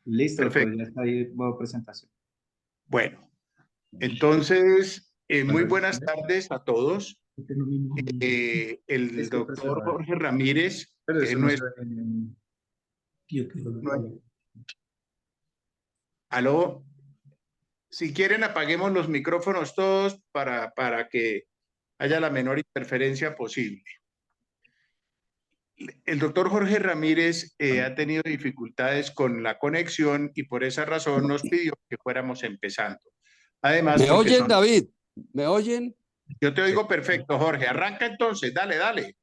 Listo, doctor, Perfecto. ya está ahí modo presentación. Bueno, entonces, muy ¿Cuánto buenas es? tardes a todos. El Es que doctor presionó. Jorge Ramírez, Pero que es eso no se nuestro... ve en... Yo quiero verlo. Aló, si quieren apaguemos los micrófonos todos para que haya la menor interferencia posible. El doctor Jorge Ramírez ha tenido dificultades con la conexión y por esa razón nos pidió que fuéramos empezando. Además, ¿Me porque oyen, son... David? ¿Me oyen? Yo te Sí. oigo perfecto, Jorge. Arranca entonces, dale, dale. Te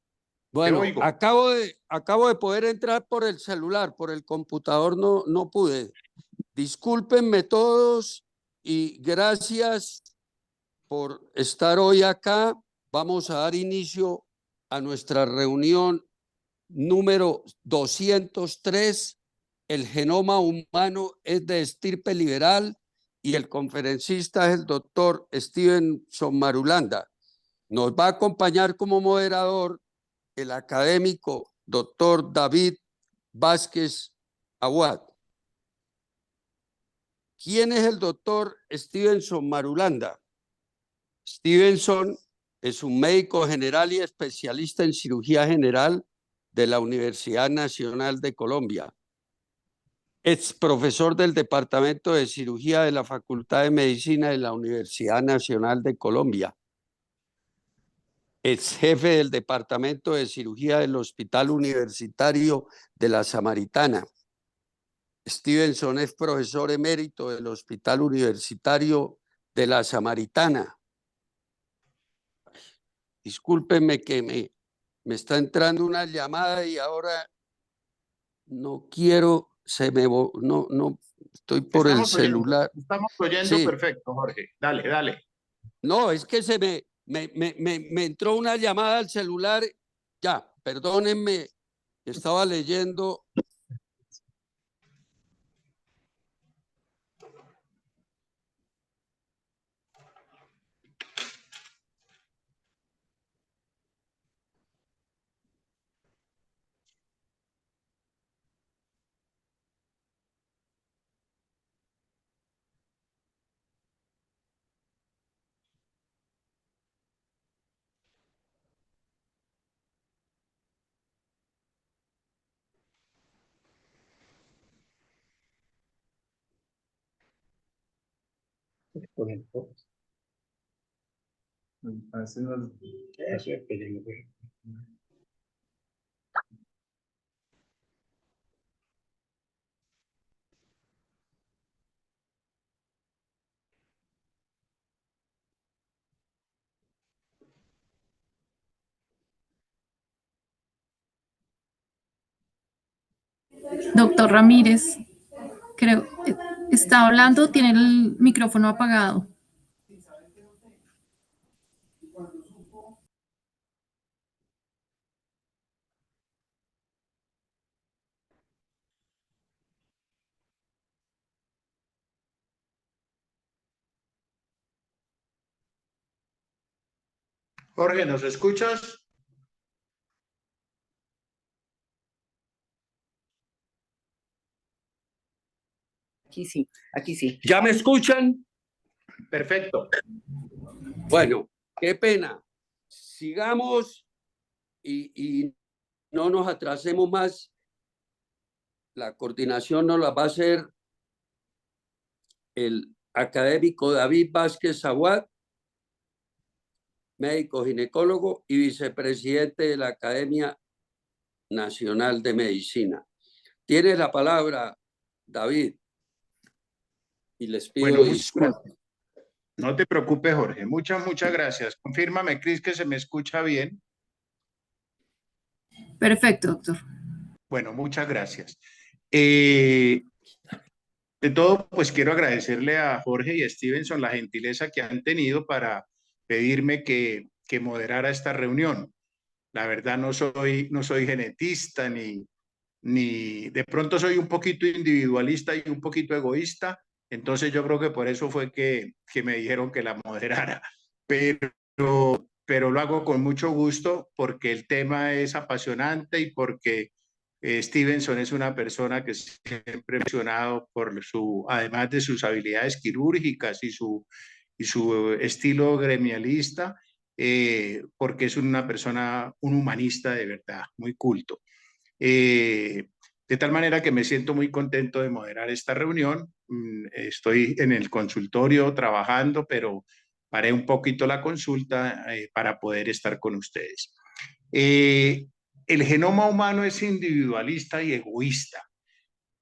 Bueno, oigo. acabo de poder entrar por el celular, por el computador no pude. Discúlpenme todos y gracias por estar hoy acá. Vamos a dar inicio a nuestra reunión número 203. El genoma humano es de estirpe liberal y el conferencista es el doctor Stevenson Marulanda. Nos va a acompañar como moderador el académico doctor David Vázquez Aguad. ¿Quién es el doctor Stevenson Marulanda? Stevenson es un médico general y especialista en cirugía general de la Universidad Nacional de Colombia. Ex profesor del Departamento de Cirugía de la Facultad de Medicina de la Universidad Nacional de Colombia. Ex jefe del Departamento de Cirugía del Hospital Universitario de la Samaritana. Stevenson es profesor emérito del Hospital Universitario de la Samaritana. Discúlpenme que me está entrando una llamada y ahora no quiero, no, estoy por el celular. Estamos oyendo Sí, perfecto, Jorge. Dale, dale. no, es que me entró una llamada al celular. Ya, perdónenme, estaba leyendo. Doctor Ramírez, creo, está hablando, tiene el micrófono apagado. Jorge, ¿nos escuchas? Aquí sí, aquí sí. ¿Ya me escuchan? Perfecto. Bueno, qué pena. Sigamos y no nos atrasemos más. La coordinación nos la va a hacer el académico David Vázquez Aguad, médico ginecólogo y vicepresidente de la Academia Nacional de Medicina. Tiene la palabra, David, y les pido Bueno, muchas disculpas. gracias. No te preocupes, Jorge. Muchas gracias. Confírmame, Cris, que se me escucha bien. Perfecto, doctor. Bueno, muchas gracias. De todo, pues quiero agradecerle a Jorge y a Stevenson la gentileza que han tenido para pedirme que moderara esta reunión. La verdad no soy genetista ni de pronto soy un poquito individualista y un poquito egoísta, entonces yo creo que por eso fue que me dijeron que la moderara, pero lo hago con mucho gusto porque el tema es apasionante y porque Stevenson es una persona que siempre he mencionado por además de sus habilidades quirúrgicas y su estilo gremialista, porque es una persona, un humanista de verdad, muy culto. De tal manera que me siento muy contento de moderar esta reunión. Estoy en el consultorio trabajando, pero paré un poquito la consulta para poder estar con ustedes. El genoma humano es individualista y egoísta.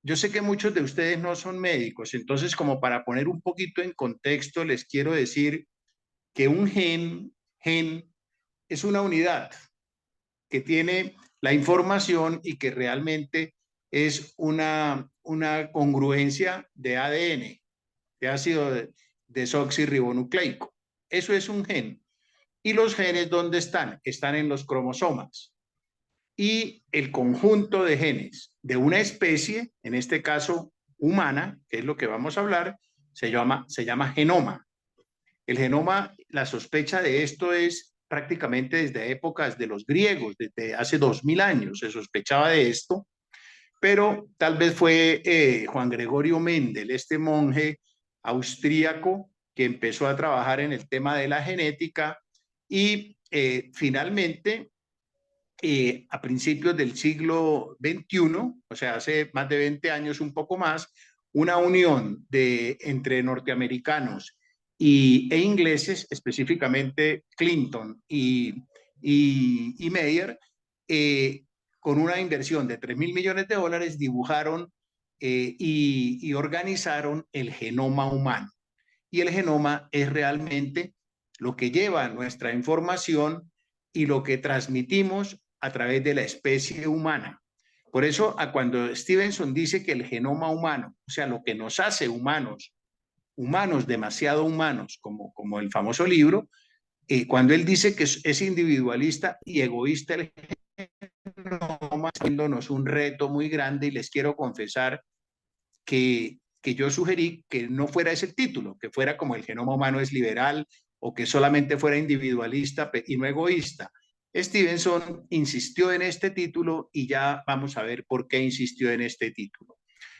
Yo sé que muchos de ustedes no son médicos, entonces como para poner un poquito en contexto, les quiero decir que un gen es una unidad que tiene la información y que realmente es una congruencia de ADN, de ácido desoxirribonucleico. Eso es un gen. ¿Y los genes dónde están? Están en los cromosomas. Y el conjunto de genes de una especie, en este caso humana, que es lo que vamos a hablar, se llama genoma. El genoma, la sospecha de esto es prácticamente desde épocas de los griegos, desde hace 2000 años se sospechaba de esto, pero tal vez fue Juan Gregorio Mendel, este monje austríaco que empezó a trabajar en el tema de la genética y finalmente a principios del siglo XXI, o sea, hace más de 20 años, un poco más, una unión entre norteamericanos e ingleses, específicamente Clinton y Meyer, con una inversión de 3.000 millones de dólares, dibujaron y organizaron el genoma humano. Y el genoma es realmente lo que lleva nuestra información y lo que transmitimos a través de la especie humana. Por eso, cuando Stevenson dice que el genoma humano, o sea, lo que nos hace humanos, demasiado humanos, como el famoso libro, cuando él dice que es individualista y egoísta el genoma, haciéndonos un reto muy grande, y les quiero confesar que yo sugerí que no fuera ese el título, que fuera como el genoma humano es liberal o que solamente fuera individualista y no egoísta. Stevenson insistió en este título y ya vamos a ver por qué insistió en este título.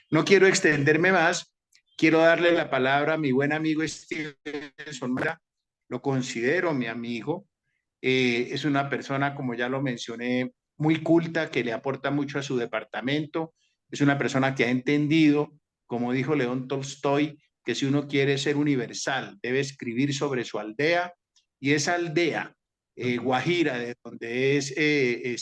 No quiero extenderme más, quiero darle la palabra a mi buen amigo Stevenson. Lo considero mi amigo, es una persona, como ya lo mencioné, muy culta, que le aporta mucho a su departamento, es una persona que ha entendido, como dijo León Tolstoy, que si uno quiere ser universal, debe escribir sobre su aldea, y esa aldea, Guajira, de donde es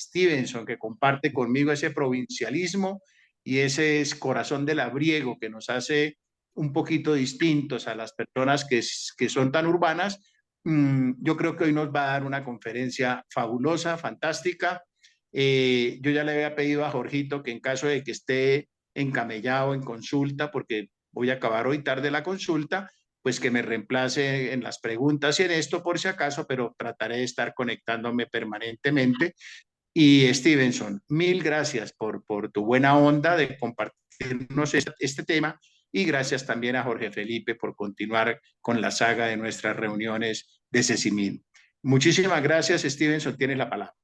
Stevenson, que comparte conmigo ese provincialismo y ese es corazón del labriego que nos hace un poquito distintos a las personas que son tan urbanas. Yo creo que hoy nos va a dar una conferencia fabulosa, fantástica. Yo ya le había pedido a Jorgito que en caso de que esté encamellado en consulta, porque voy a acabar hoy tarde la consulta, pues que me reemplace en las preguntas y en esto por si acaso, pero trataré de estar conectándome permanentemente. Y Stevenson, mil gracias por tu buena onda de compartirnos este tema y gracias también a Jorge Felipe por continuar con la saga de nuestras reuniones de Cecimil. Muchísimas gracias, Stevenson, tienes la palabra.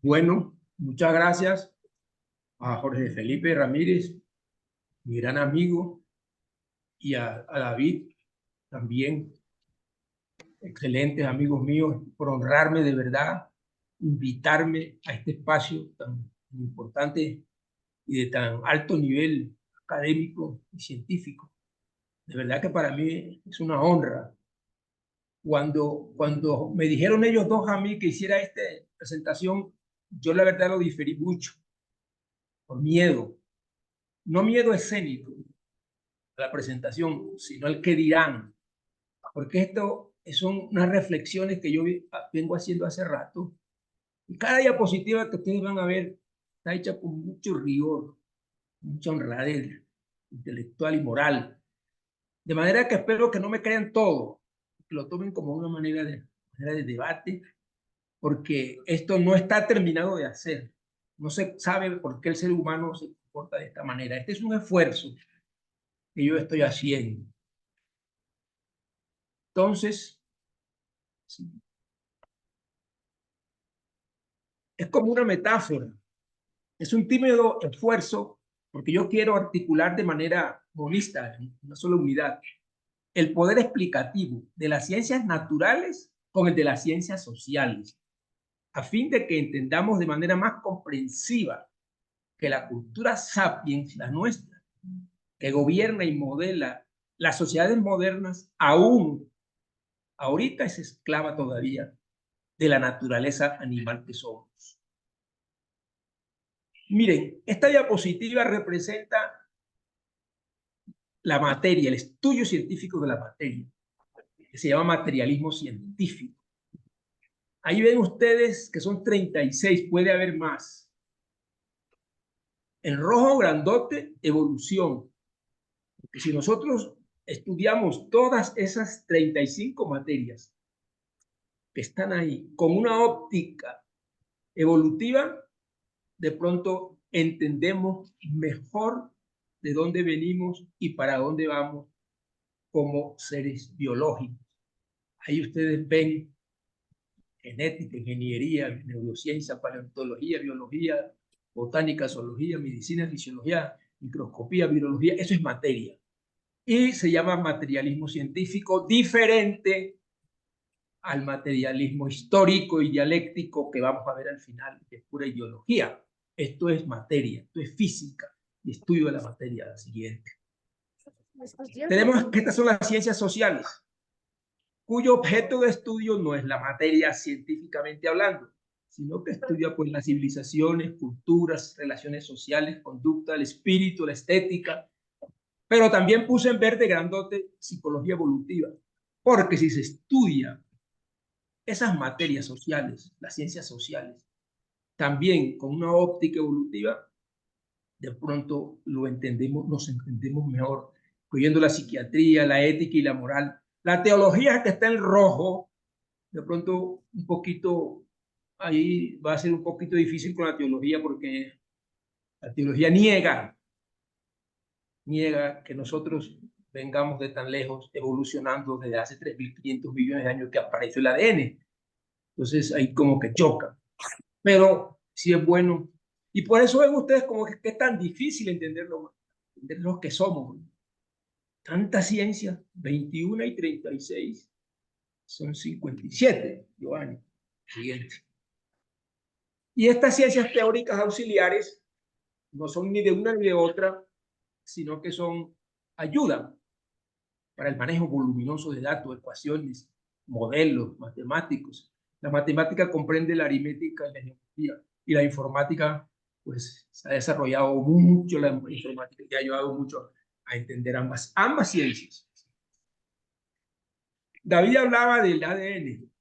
Bueno, muchas gracias a Jorge Felipe Ramírez, mi gran amigo, y a David también, excelentes amigos míos, por honrarme de verdad, invitarme a este espacio tan importante y de tan alto nivel académico y científico. De verdad que para mí es una honra. Cuando me dijeron ellos dos a mí que hiciera esta presentación, yo la verdad lo diferí mucho, por miedo. No miedo escénico a la presentación, sino al que dirán. Porque esto son unas reflexiones que yo vengo haciendo hace rato. Y cada diapositiva que ustedes van a ver está hecha con mucho rigor, mucha honradez intelectual y moral. De manera que espero que no me crean todo, que lo tomen como una manera de debate, porque esto no está terminado de hacer. No se sabe por qué el ser humano se comporta de esta manera. Este es un esfuerzo que yo estoy haciendo. Entonces, es como una metáfora Es un tímido esfuerzo porque yo quiero articular de manera monista, en una sola unidad, el poder explicativo de las ciencias naturales con el de las ciencias sociales, a fin de que entendamos de manera más comprensiva que la cultura sapiens, la nuestra, que gobierna y modela las sociedades modernas, aún ahorita es esclava todavía de la naturaleza animal que somos. Miren, esta diapositiva representa la materia, el estudio científico de la materia, que se llama materialismo científico. Ahí ven ustedes que son 36, puede haber más. En rojo grandote, evolución. Porque si nosotros estudiamos todas esas 35 materias que están ahí con una óptica evolutiva, de pronto entendemos mejor de dónde venimos y para dónde vamos como seres biológicos. Ahí ustedes ven genética, ingeniería, neurociencia, paleontología, biología, botánica, zoología, medicina, fisiología, microscopía, virología, eso es materia. Y se llama materialismo científico, diferente al materialismo histórico y dialéctico que vamos a ver al final, que es pura ideología. Esto es materia, esto es física y estudio de la materia, la siguiente. Tenemos que estas son las ciencias sociales, cuyo objeto de estudio no es la materia científicamente hablando, sino que estudia pues las civilizaciones, culturas, relaciones sociales, conducta, el espíritu, la estética, pero también puse en verde grandote psicología evolutiva, porque si se estudia esas materias sociales, las ciencias sociales, también con una óptica evolutiva, de pronto lo entendemos, nos entendemos mejor, incluyendo la psiquiatría, la ética y la moral. La teología que está en rojo, de pronto un poquito, ahí va a ser un poquito difícil con la teología porque la teología niega que nosotros vengamos de tan lejos evolucionando desde hace 3.500 millones de años que apareció el ADN. Entonces ahí como que choca. Pero sí es bueno. Y por eso ven ustedes como que es tan difícil entender lo que somos. Tanta ciencia, 21 y 36, son 57, Giovanni. Siguiente. Y estas ciencias teóricas auxiliares no son ni de una ni de otra, sino que son ayuda para el manejo voluminoso de datos, ecuaciones, modelos matemáticos. La matemática comprende la aritmética y la geometría, y la informática pues se ha desarrollado mucho, la informática que ha ayudado mucho a entender ambas ciencias. David hablaba del ADN.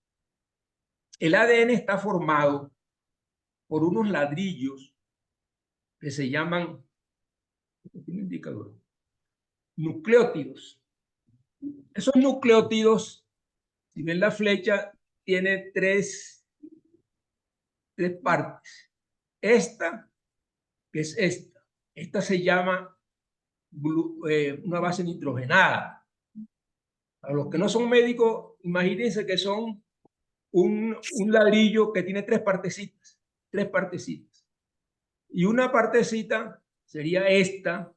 El ADN está formado por unos ladrillos que se llaman, ¿tiene indicador? Nucleótidos. Esos nucleótidos, si ven la flecha, tiene tres partes. Esta, que es esta se llama una base nitrogenada. Para los que no son médicos, imagínense que son un ladrillo que tiene tres partecitas. Y una partecita sería esta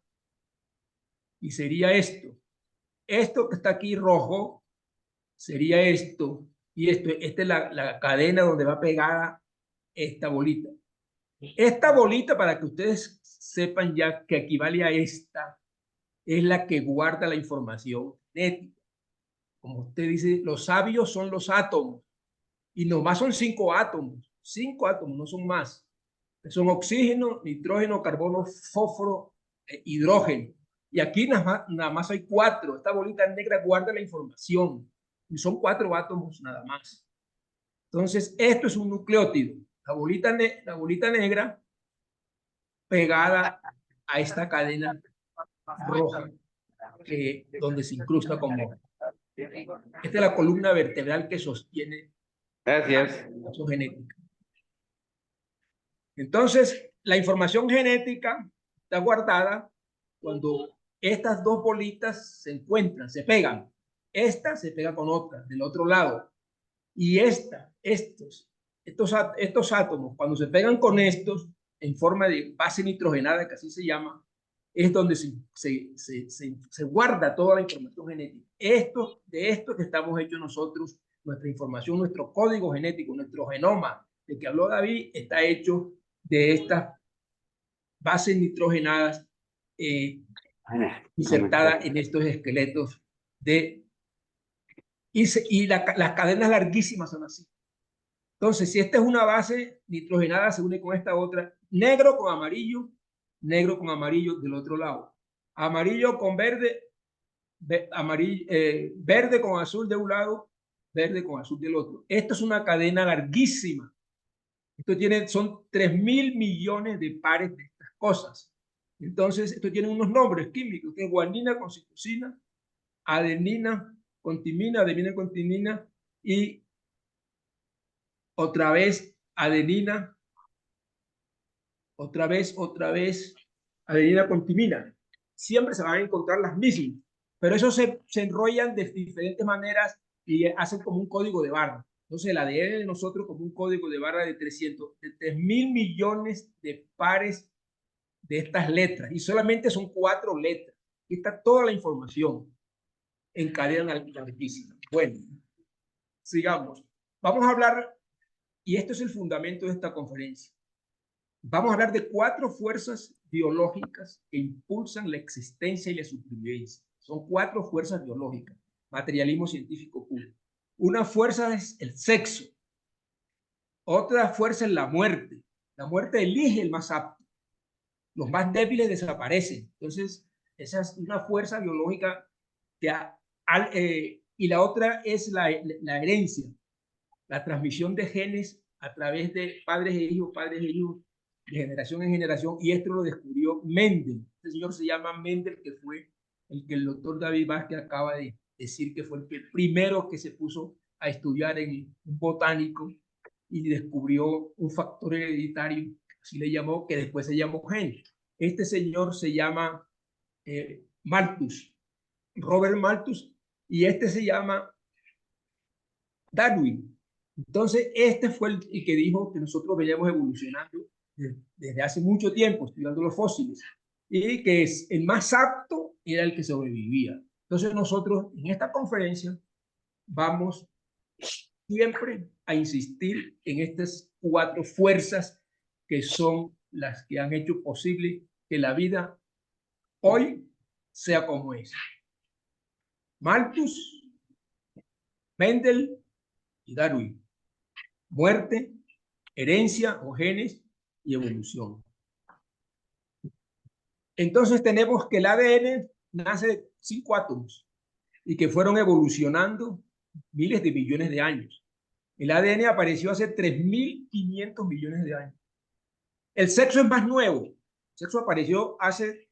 y sería esto. Esto que está aquí rojo sería esto y esto. Esta es la cadena donde va pegada esta bolita. Esta bolita, para que ustedes sepan ya que equivale a esta, es la que guarda la información genética. Como usted dice, los sabios son los átomos y nomás son 5 átomos. 5 átomos, no son más. Son oxígeno, nitrógeno, carbono, fósforo, hidrógeno. Y aquí nada más hay 4. Esta bolita negra guarda la información. Y son 4 átomos nada más. Entonces, esto es un nucleótido. La bolita negra pegada a esta cadena roja donde se incrusta como. Esta es la columna vertebral que sostiene la información genética. Entonces, la información genética está guardada cuando estas dos bolitas se encuentran, se pegan. Esta se pega con otra, del otro lado. Y estos átomos, cuando se pegan con estos, en forma de base nitrogenada, que así se llama, es donde se guarda toda la información genética. De esto que estamos hechos nosotros, nuestra información, nuestro código genético, nuestro genoma, de que habló David, está hecho de estas bases nitrogenadas insertadas en estos esqueletos las cadenas larguísimas son así. Entonces, si esta es una base nitrogenada, se une con esta otra, negro con amarillo del otro lado, amarillo con verde, verde con azul de un lado, verde con azul del otro. Esto es una cadena larguísima. Son 3.000 millones de pares de estas cosas. Entonces, esto tiene unos nombres químicos, que es guanina con citosina, adenina con timina, adenina con timina, y otra vez adenina, otra vez adenina con timina. Siempre se van a encontrar las mismas, pero eso se enrollan de diferentes maneras y hacen como un código de barra. Entonces el ADN de nosotros como un código de barra de 3.000 millones de pares de estas letras, y solamente son 4 letras. Aquí está toda la información en cadena larguísima. Bueno, sigamos. Vamos a hablar, y esto es el fundamento de esta conferencia. Vamos a hablar de 4 fuerzas biológicas que impulsan la existencia y la supervivencia. Son 4 fuerzas biológicas, materialismo científico puro. Una fuerza es el sexo. Otra fuerza es la muerte. La muerte elige el más apto. Los más débiles desaparecen. Entonces, esa es una fuerza biológica y la otra es la herencia, la transmisión de genes a través de padres e hijos, de generación en generación, y esto lo descubrió Mendel. Este señor se llama Mendel, que fue el que el doctor David Vázquez acaba de decir que fue el primero que se puso a estudiar en un botánico y descubrió un factor hereditario, así le llamó, que después se llamó gen. Este señor se llama Malthus, Robert Malthus, y este se llama Darwin. Entonces, este fue el que dijo que nosotros veníamos evolucionando desde hace mucho tiempo, estudiando los fósiles, y que el más apto era el que sobrevivía. Entonces, nosotros en esta conferencia vamos siempre a insistir en estas 4 fuerzas que son las que han hecho posible que la vida hoy sea como es. Malthus, Mendel y Darwin. Muerte, herencia o genes y evolución. Entonces tenemos que el ADN nace de 5 átomos y que fueron evolucionando miles de millones de años. El ADN apareció hace 3.500 millones de años. El sexo es más nuevo. El sexo apareció hace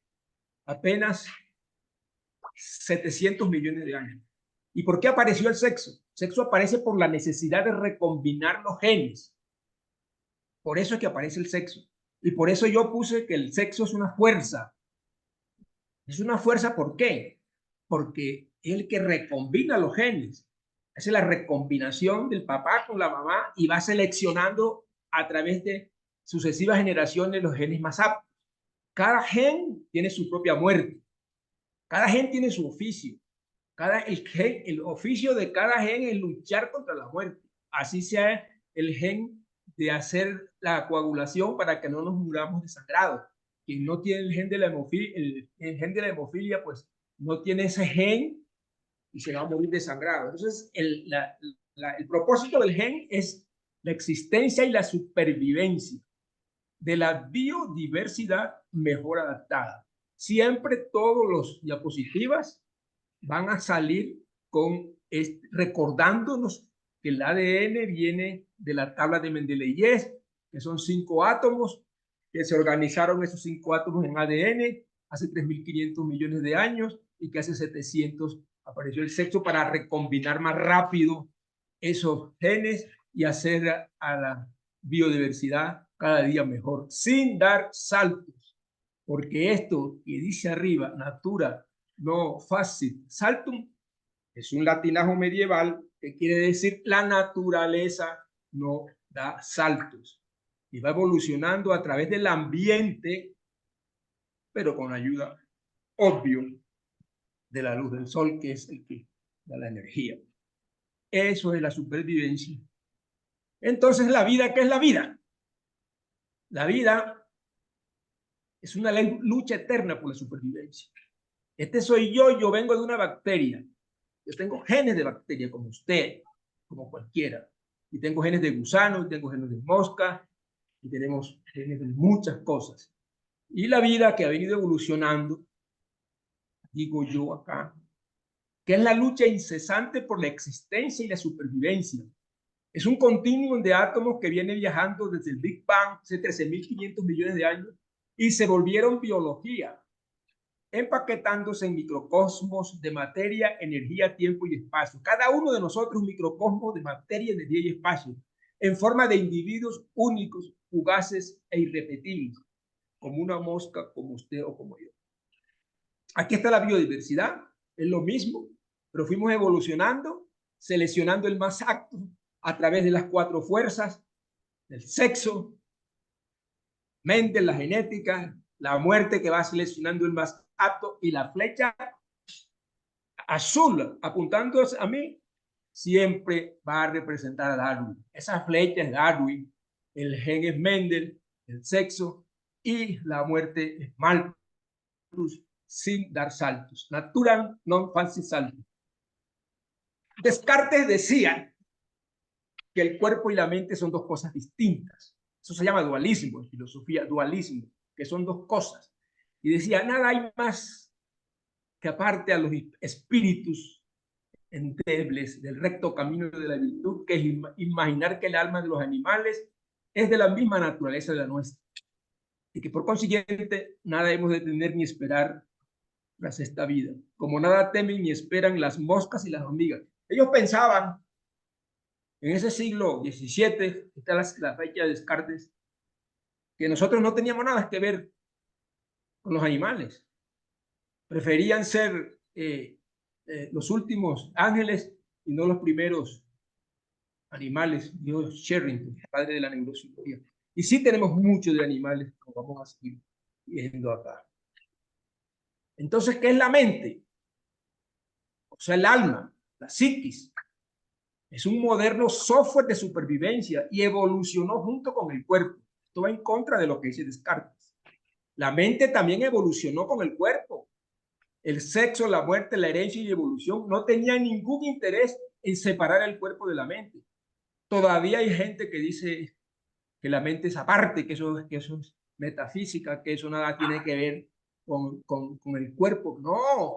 apenas 700 millones de años. ¿Y por qué apareció el sexo? El sexo aparece por la necesidad de recombinar los genes. Por eso es que aparece el sexo. Y por eso yo puse que el sexo es una fuerza. Es una fuerza, ¿por qué? Porque es el que recombina los genes. Hace la recombinación del papá con la mamá y va seleccionando a través de sucesivas generaciones los genes más aptos. Cada gen tiene su propia muerte. Cada gen tiene su oficio. El oficio de cada gen es luchar contra la muerte. Así sea el gen de hacer la coagulación para que no nos muramos desangrados. Quien no tiene el gen de la hemofilia, pues no tiene ese gen y se va a morir desangrado. Entonces, el propósito del gen es la existencia y la supervivencia de la biodiversidad mejor adaptada. Siempre todos los diapositivas van a salir recordándonos que el ADN viene de la tabla de Mendeleev, que son 5 átomos, que se organizaron esos 5 átomos en ADN hace 3.500 millones de años y que hace 700 apareció el sexo para recombinar más rápido esos genes y hacer a la biodiversidad cada día mejor, sin dar saltos, porque esto que dice arriba, natura no facit saltum, es un latinajo medieval que quiere decir la naturaleza no da saltos. y va evolucionando a través del ambiente, pero con ayuda, obvio, de la luz del sol, que es el que da la energía. Eso es la supervivencia. Entonces, la vida, ¿qué es la vida? La vida es una lucha eterna por la supervivencia. Este soy yo vengo de una bacteria. Yo tengo genes de bacteria como usted, como cualquiera. Y tengo genes de gusano, y tengo genes de mosca, y tenemos genes de muchas cosas. Y la vida que ha venido evolucionando, digo yo acá, que es la lucha incesante por la existencia y la supervivencia. Es un continuum de átomos que viene viajando desde el Big Bang hace 13.500 millones de años y se volvieron biología, empaquetándose en microcosmos de materia, energía, tiempo y espacio. Cada uno de nosotros un microcosmos de materia, energía y espacio, en forma de individuos únicos, fugaces e irrepetibles, como una mosca, como usted o como yo. Aquí está la biodiversidad, es lo mismo, pero fuimos evolucionando, seleccionando el más apto a través de las 4 fuerzas, del sexo, Mendel, la genética, la muerte que va seleccionando el más apto y la flecha azul apuntando a mí siempre va a representar a Darwin. Esa flecha es Darwin, el gen es Mendel, el sexo y la muerte es Malthus sin dar saltos. Natural non facit saltus. Descartes decía que el cuerpo y la mente son 2 cosas distintas. Eso se llama dualismo en filosofía, dualismo, que son 2 cosas. Y decía, nada hay más que aparte a los espíritus endebles del recto camino de la virtud, que es imaginar que el alma de los animales es de la misma naturaleza de la nuestra. Y que por consiguiente nada hemos de tener ni esperar tras esta vida. Como nada temen ni esperan las moscas y las hormigas. Ellos pensaban, en ese siglo XVII, está la fecha de Descartes, que nosotros no teníamos nada que ver con los animales. Preferían ser los últimos ángeles y no los primeros animales, dijo Sherrington, padre de la neurociencia. Y sí tenemos mucho de animales, como vamos a seguir viendo acá. Entonces, ¿qué es la mente? O sea, el alma, la psiquis. Es un moderno software de supervivencia y evolucionó junto con el cuerpo. Esto va en contra de lo que dice Descartes. La mente también evolucionó con el cuerpo. El sexo, la muerte, la herencia y la evolución no tenían ningún interés en separar el cuerpo de la mente. Todavía hay gente que dice que la mente es aparte, que eso es metafísica, que eso nada tiene que ver con el cuerpo. No,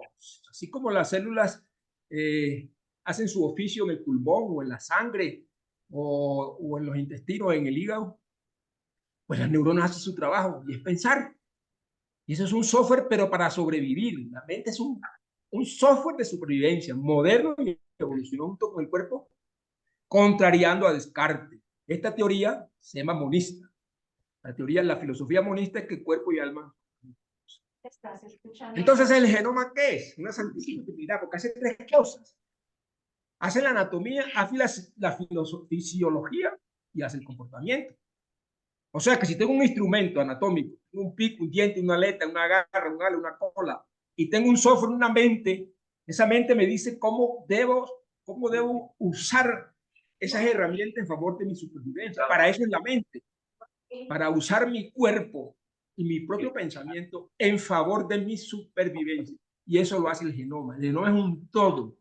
así como las células hacen su oficio en el pulmón o en la sangre o en los intestinos, en el hígado, pues las neuronas hacen su trabajo y es pensar. Y eso es un software, pero para sobrevivir. La mente es un software de supervivencia moderno y evolucionó junto con el cuerpo, contrariando a Descartes. Esta teoría se llama monista. La filosofía monista es que cuerpo y alma. Entonces, ¿el genoma qué es? Una santísima utilidad, porque hace 3 cosas. Hace la anatomía, hace la fisiología y hace el comportamiento. O sea que si tengo un instrumento anatómico, un pico, un diente, una aleta, una garra, un ala, una cola, y tengo un software, una mente, esa mente me dice cómo debo usar esas herramientas en favor de mi supervivencia. Para eso es la mente, para usar mi cuerpo y mi propio pensamiento en favor de mi supervivencia. Y eso lo hace el genoma. El genoma es un todo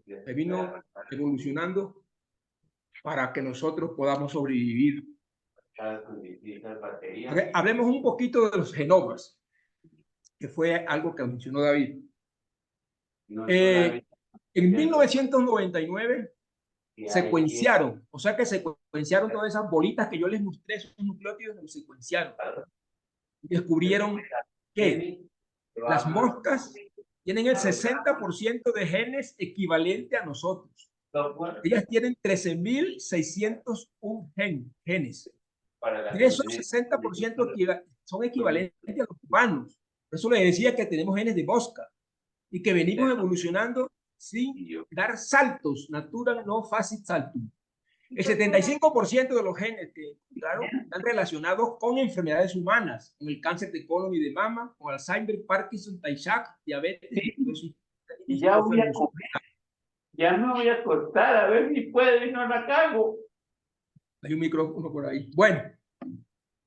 que vino evolucionando para que nosotros podamos sobrevivir. Hablemos un poquito de los genomas, que fue algo que mencionó David. En 1999 secuenciaron, o sea que secuenciaron todas esas bolitas que yo les mostré, esos nucleótidos los secuenciaron. Y descubrieron que las moscas tienen el 60% de genes equivalente a nosotros. Ellas tienen 13.601 genes. De esos 60% son equivalentes a los humanos. Por eso les decía que tenemos genes de mosca y que venimos evolucionando sin dar saltos, natural no facit saltum. El 75% de los genes que claro, están relacionados con enfermedades humanas, con el cáncer de colon y de mama, con Alzheimer, Parkinson, Tay-Sachs, diabetes. Sí. Y ya voy a comer. Ya me voy a cortar, a ver si puedo y no la cago. Hay un micrófono por ahí. Bueno,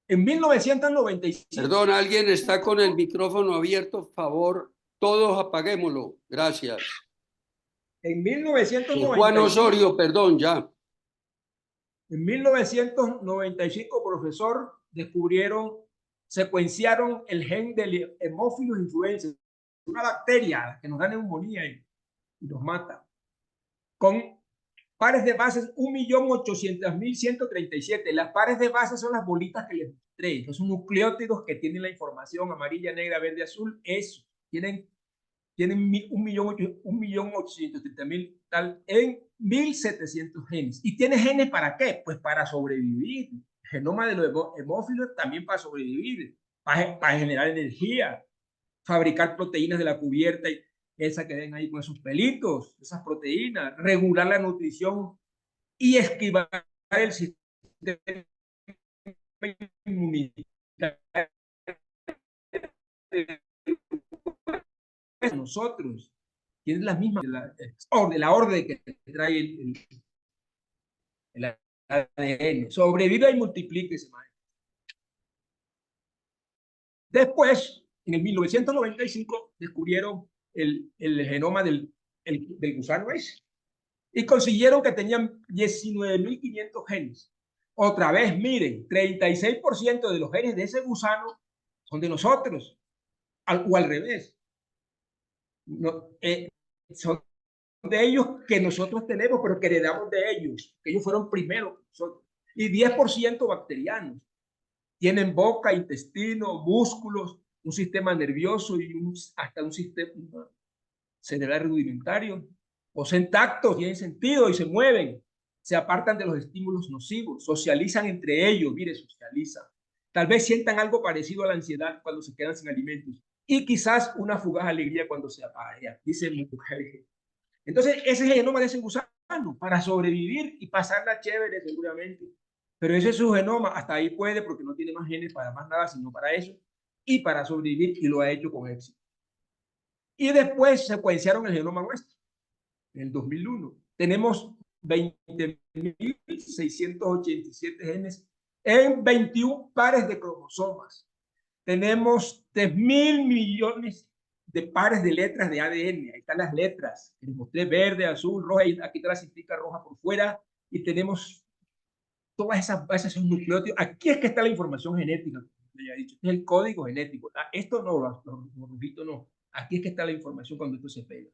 en 1995. Perdón, alguien está con el micrófono abierto, favor, todos apaguémoslo. Gracias. En 1995. Juan Osorio, perdón, ya. En 1995, profesor, secuenciaron el gen del Haemophilus influenzae, una bacteria que nos da neumonía y nos mata, con pares de bases 1.800.137. Las pares de bases son las bolitas que les mostré. Son nucleótidos que tienen la información amarilla, negra, verde, azul. Eso. Tienen 1.830.000 tal en 1.700 genes. ¿Y tiene genes para qué? Pues para sobrevivir. El genoma de los hemófilos también para sobrevivir, para generar energía, fabricar proteínas de la cubierta y esa que ven ahí con esos pelitos, esas proteínas, regular la nutrición y esquivar el sistema inmunitario de nosotros. Tienen las mismas de la orden que trae el ADN. Sobreviva y multiplíquese, maestro. Después, en el 1995, descubrieron el genoma del gusano ese y consiguieron que tenían 19.500 genes. Otra vez, miren, 36% de los genes de ese gusano son de nosotros, o al revés. No, son de ellos que nosotros tenemos, pero que heredamos de ellos, que ellos fueron primero que nosotros. Y 10% bacterianos. Tienen boca, intestino, músculos, un sistema nervioso y hasta un sistema cerebral rudimentario. Poseen tacto, tienen sentido y se mueven. Se apartan de los estímulos nocivos, socializan entre ellos, mire, socializan. Tal vez sientan algo parecido a la ansiedad cuando se quedan sin alimentos y quizás una fugaz alegría cuando se apaga, dice Mujerje. Entonces, ese es el genoma de ese gusano para sobrevivir y pasarla chévere seguramente. Pero ese es su genoma, hasta ahí puede porque no tiene más genes para más nada, sino para eso y para sobrevivir y lo ha hecho con éxito. Y después secuenciaron el genoma nuestro en el 2001. Tenemos 20.687 genes en 21 pares de cromosomas. Tenemos 3.000 millones de pares de letras de ADN. Ahí están las letras. Les mostré verde, azul, roja, y aquí está la cintica roja por fuera. Y tenemos todas esas bases, esos nucleótidos. Aquí es que está la información genética, como ya he dicho. Este es el código genético. Esto no, los rojitos no. Aquí es que está la información cuando esto se pega.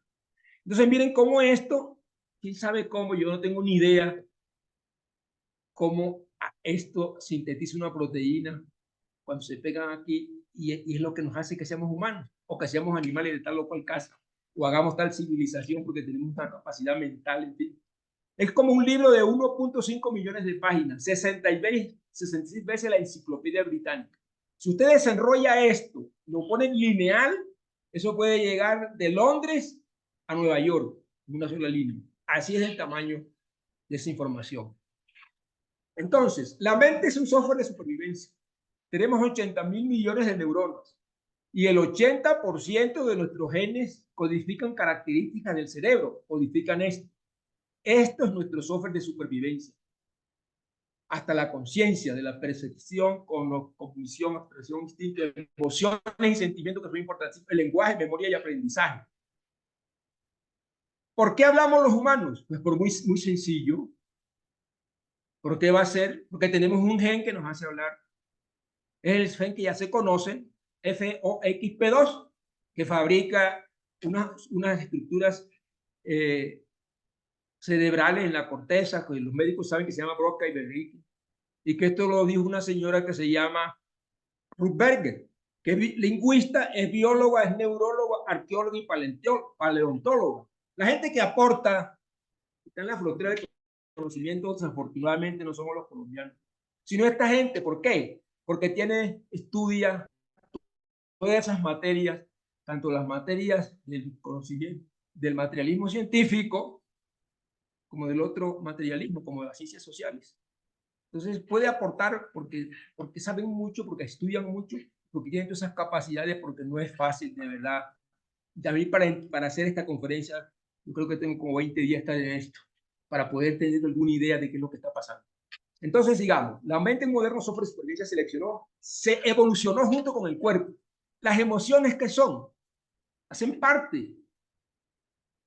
Entonces, miren cómo esto, quién sabe cómo, yo no tengo ni idea cómo esto sintetiza una proteína cuando se pegan aquí y es lo que nos hace que seamos humanos o que seamos animales de tal o cual casa o hagamos tal civilización porque tenemos una capacidad mental, en fin. Es como un libro de 1.5 millones de páginas, 66 veces la enciclopedia británica. Si usted desenrolla esto, lo pone en lineal, eso puede llegar de Londres a Nueva York, en una sola línea. Así es el tamaño de esa información. Entonces, la mente es un software de supervivencia. Tenemos 80.000 millones de neuronas y el 80% de nuestros genes codifican características del cerebro, codifican esto. Esto es nuestro software de supervivencia. Hasta la conciencia de la percepción, cognición, expresión, instinto, emociones y sentimientos que son importantes, el lenguaje, memoria y aprendizaje. ¿Por qué hablamos los humanos? Pues por muy sencillo. ¿Por qué va a ser? Porque tenemos un gen que nos hace hablar. Es el gen que ya se conoce, FOXP2, que fabrica unas estructuras cerebrales en la corteza, que los médicos saben que se llama Broca y Berrique, y que esto lo dijo una señora que se llama Ruth Berger, que es lingüista, es bióloga, es neuróloga, arqueóloga y paleontóloga. La gente que aporta, está en la frontera de conocimiento, desafortunadamente no somos los colombianos, sino esta gente. ¿Por qué? Porque estudia todas esas materias, tanto las materias del conocimiento, del materialismo científico, como del otro materialismo, como de las ciencias sociales. Entonces puede aportar porque saben mucho, porque estudian mucho, porque tienen todas esas capacidades, porque no es fácil, de verdad. A mí para hacer esta conferencia, yo creo que tengo como 20 días estar en esto, para poder tener alguna idea de qué es lo que está pasando. Entonces, digamos, la mente moderna software de supervivencia se evolucionó junto con el cuerpo. Las emociones que son, hacen parte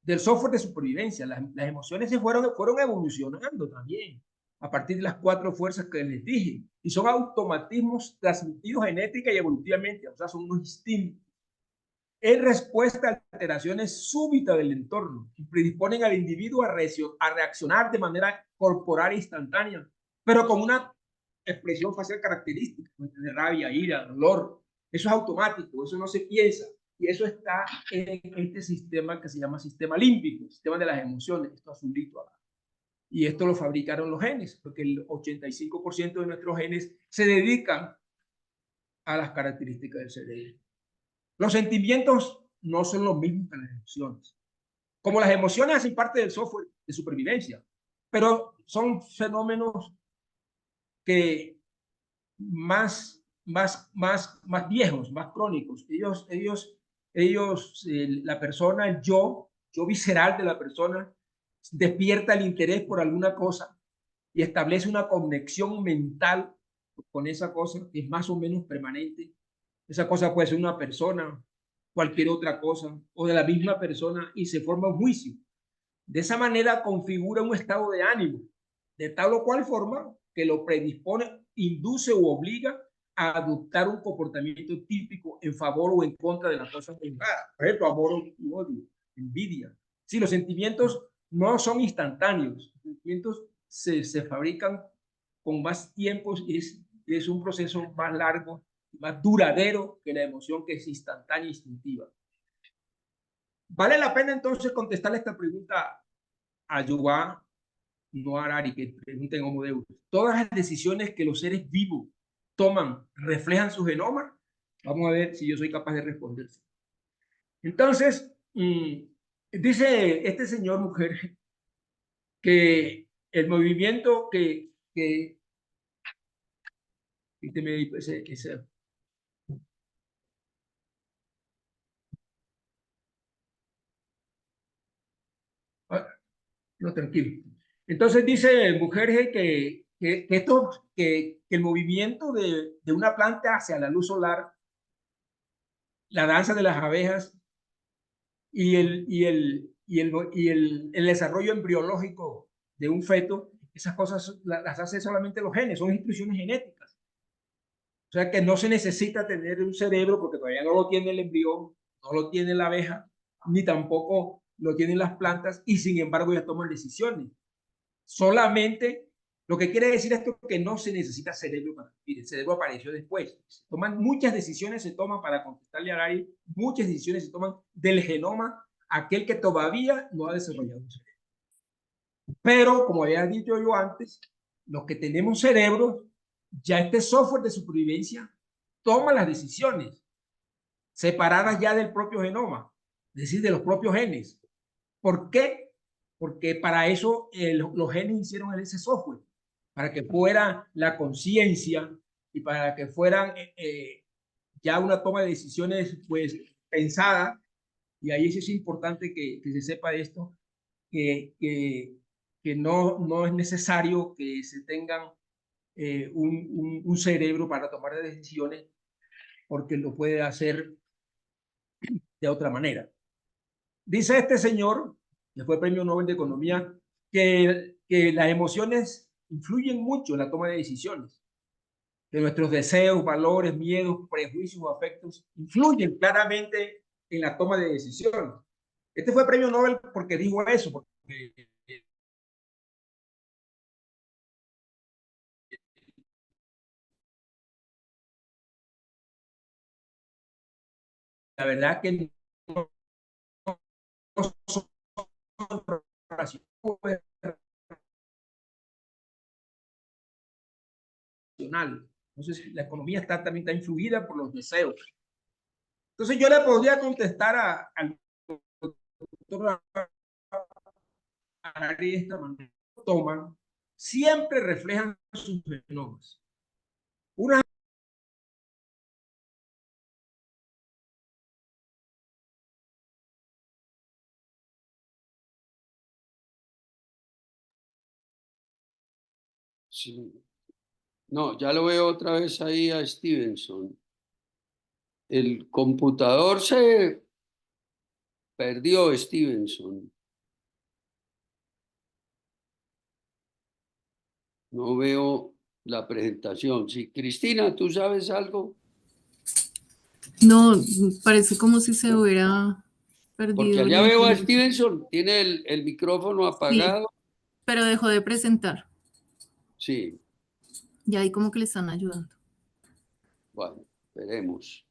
del software de supervivencia. Las emociones se fueron evolucionando también a partir de las 4 fuerzas que les dije. Y son automatismos transmitidos genética y evolutivamente, o sea, son unos instintos. En respuesta a alteraciones súbitas del entorno que predisponen al individuo a reaccionar de manera corporal e instantánea, pero con una expresión facial característica, de rabia, ira, dolor. Eso es automático, eso no se piensa. Y eso está en este sistema que se llama sistema límbico, sistema de las emociones, esto azulito acá. Y esto lo fabricaron los genes, porque el 85% de nuestros genes se dedican a las características del cerebro. Los sentimientos no son los mismos que las emociones. Como las emociones hacen parte del software de supervivencia, pero son fenómenos que más viejos, más crónicos. La persona, el yo visceral de la persona, despierta el interés por alguna cosa y establece una conexión mental con esa cosa que es más o menos permanente. Esa cosa puede ser una persona, cualquier otra cosa, o de la misma persona, y se forma un juicio. De esa manera configura un estado de ánimo, de tal o cual forma que lo predispone, induce o obliga a adoptar un comportamiento típico en favor o en contra de las cosas juzgadas. Por ejemplo, amor o odio, envidia. Si los sentimientos no son instantáneos, los sentimientos se fabrican con más tiempo, es un proceso más largo, más duradero que la emoción, que es instantánea e instintiva. Vale la pena entonces contestarle esta pregunta a Yuval Noah Harari, que pregunta en Homo Deus. ¿Todas las decisiones que los seres vivos toman reflejan su genoma? Vamos a ver si yo soy capaz de responder. Entonces, dice este señor mujer que el movimiento no, tranquilo. Entonces dice mujer que el movimiento de una planta hacia la luz solar, la danza de las abejas y el desarrollo embriológico de un feto, esas cosas las hace solamente los genes, son instrucciones genéticas. O sea que no se necesita tener un cerebro, porque todavía no lo tiene el embrión, no lo tiene la abeja, ni tampoco lo tienen las plantas, y sin embargo ya toman decisiones. Solamente, lo que quiere decir esto es que no se necesita cerebro para vivir. El cerebro apareció después. Muchas decisiones se toman, para contestarle a Gary, muchas decisiones se toman del genoma, aquel que todavía no ha desarrollado un cerebro. Pero, como había dicho yo antes, los que tenemos cerebro, ya este software de supervivencia toma las decisiones separadas ya del propio genoma, es decir, de los propios genes. ¿Por qué? Porque para eso los genes hicieron ese software, para que fuera la conciencia y para que fueran ya una toma de decisiones pues pensada. Y ahí es importante que se sepa esto, que no es necesario que se tengan un cerebro para tomar decisiones, porque lo puede hacer de otra manera. Dice este señor, que fue premio Nobel de Economía, que las emociones influyen mucho en la toma de decisiones, que nuestros deseos, valores, miedos, prejuicios o afectos influyen claramente en la toma de decisiones. Este fue premio Nobel porque dijo eso, porque la verdad que no son racional. Entonces, la economía también está influida por los deseos. Entonces, yo le podría contestar al doctor Harari de esta manera, toman, siempre reflejan sus genomas. Una Sí. No, ya lo veo otra vez ahí a Stevenson. El computador se perdió, Stevenson. No veo la presentación. Sí, Cristina, ¿tú sabes algo? No, parece como si se hubiera Porque perdido allá la veo a información. Stevenson, tiene el micrófono apagado. Pero dejó de presentar. Sí, Y ahí como que le están ayudando. bueno, veremos.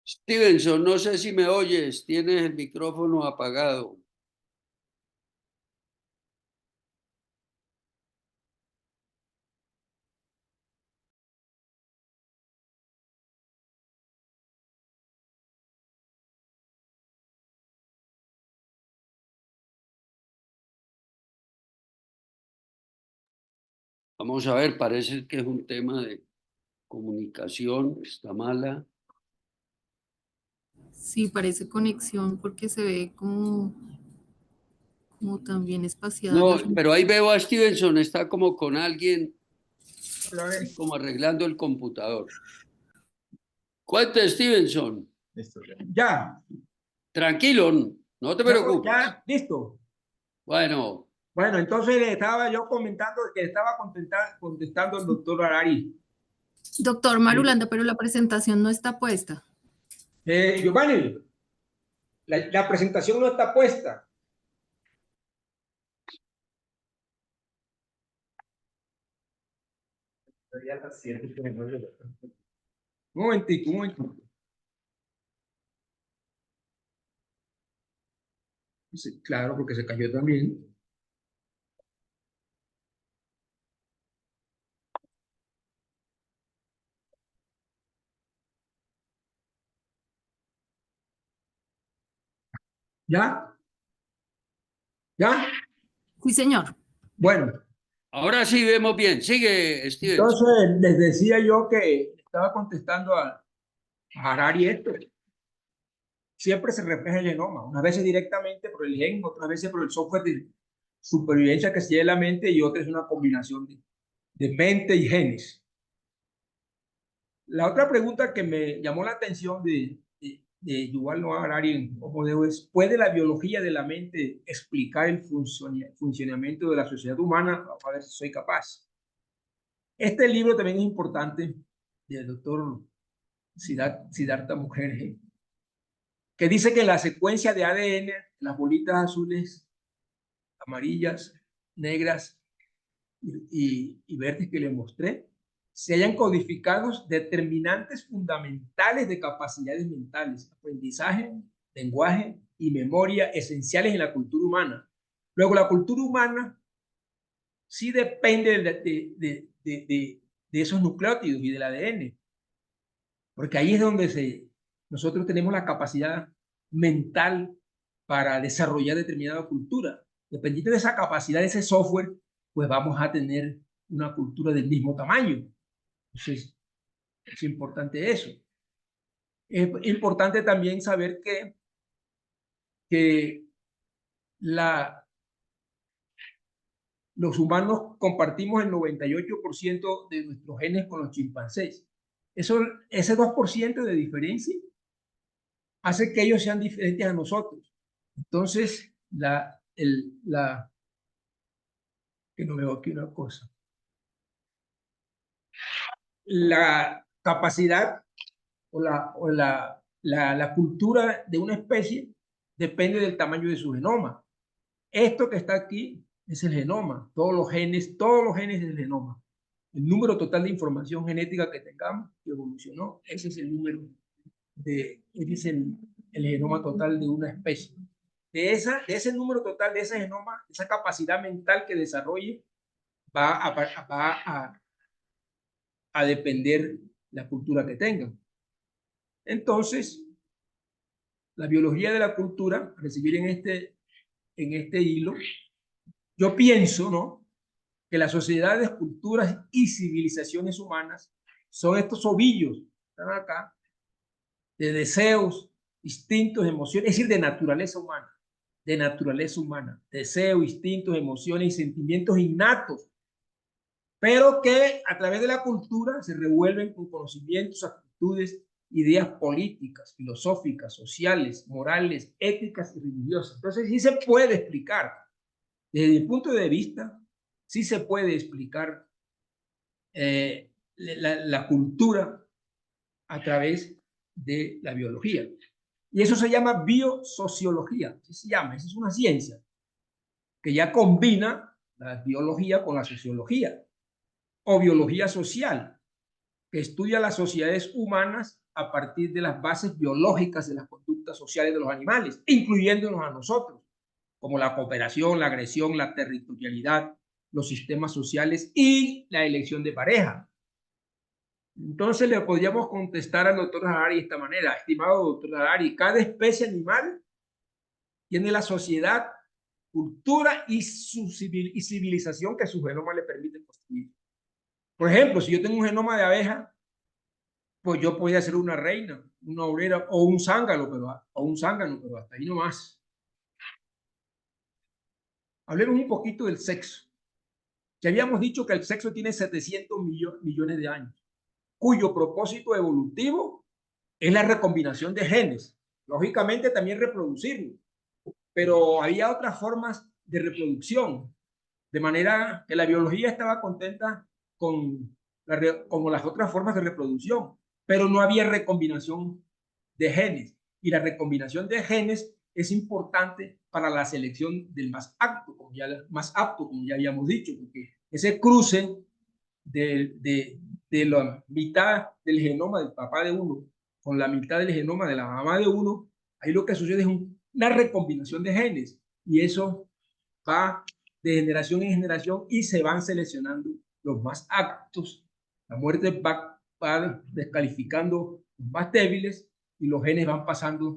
Stevenson, no sé si me oyes, tienes el micrófono apagado. Vamos a ver, parece que es un tema de comunicación, está mala. Sí, parece conexión porque se ve como también espaciada No, las... pero ahí veo a Stevenson, está como con alguien, a ver, como arreglando el computador. Cuente, Stevenson. Listo. ya, Tranquilo, no te ya, preocupes. ya, listo. Bueno, Bueno, entonces le estaba yo comentando que estaba contestando el doctor Harari. Doctor Marulanda, pero la presentación no está puesta. Giovanni, la presentación no está puesta. Un momentico, un momentico. Sí, claro, porque se cayó también. ¿Ya? ¿Ya? Sí, señor. Bueno, ahora sí vemos bien. Sigue, Stevenson. entonces les decía yo que estaba contestando a Harari esto. Siempre se refleja el genoma, unas veces directamente por el gen, otras veces por el software de supervivencia que se lleva en la mente y otra es una combinación de mente y genes. La otra pregunta que me llamó la atención de Yuval Noah Harari en Homo Deus es: ¿puede la biología de la mente explicar el funcionamiento de la sociedad humana? Vamos a ver si soy capaz. Este libro también es importante, del doctor Siddhartha Mukherjee, que dice que la secuencia de ADN, las bolitas azules, amarillas, negras y verdes que le mostré, se hayan codificado determinantes fundamentales de capacidades mentales, aprendizaje, lenguaje y memoria esenciales en la cultura humana. Luego, la cultura humana sí depende de esos nucleótidos y del ADN, porque ahí es donde nosotros tenemos la capacidad mental para desarrollar determinada cultura. Dependiendo de esa capacidad, de ese software, pues vamos a tener una cultura del mismo tamaño. Entonces, es importante eso. Es importante también saber que los humanos compartimos el 98% de nuestros genes con los chimpancés. Ese 2% de diferencia hace que ellos sean diferentes a nosotros. Entonces, que no veo aquí una cosa. La capacidad la cultura de una especie depende del tamaño de su genoma. Esto que está aquí es el genoma, todos los genes del genoma. El número total de información genética que tengamos que evolucionó, ese es el número ese es el genoma total de una especie. De ese número total, de ese genoma, esa capacidad mental que desarrolle, va a depender la cultura que tengan. Entonces, la biología de la cultura, a recibir en este hilo, yo pienso, ¿no?, que las sociedades, culturas y civilizaciones humanas son estos ovillos, están acá, de deseos, instintos, emociones, es decir, de naturaleza humana, deseos, instintos, emociones y sentimientos innatos, pero que a través de la cultura se revuelven con conocimientos, actitudes, ideas políticas, filosóficas, sociales, morales, éticas y religiosas. Entonces sí se puede explicar, desde mi punto de vista, sí se puede explicar la cultura a través de la biología. Y eso se llama biosociología, así se llama, esa es una ciencia que ya combina la biología con la sociología, o biología social, que estudia las sociedades humanas a partir de las bases biológicas de las conductas sociales de los animales, incluyéndonos a nosotros, como la cooperación, la agresión, la territorialidad, los sistemas sociales y la elección de pareja. Entonces le podríamos contestar al doctor Harari de esta manera: estimado doctor Harari, cada especie animal tiene la sociedad, cultura y civilización que su genoma le permite construir. Por ejemplo, si yo tengo un genoma de abeja, pues yo podría ser una reina, una obrera o un zángano, pero hasta ahí no más. Hablemos un poquito del sexo. Ya habíamos dicho que el sexo tiene 700 millones de años, cuyo propósito evolutivo es la recombinación de genes. Lógicamente también reproducirlo, pero había otras formas de reproducción, de manera que la biología estaba contenta con las otras formas de reproducción, pero no había recombinación de genes. Y la recombinación de genes es importante para la selección del más apto, como ya habíamos dicho, porque ese cruce de la mitad del genoma del papá de uno con la mitad del genoma de la mamá de uno, ahí lo que sucede es una recombinación de genes, y eso va de generación en generación y se van seleccionando los más aptos. La muerte va descalificando los más débiles y los genes van pasando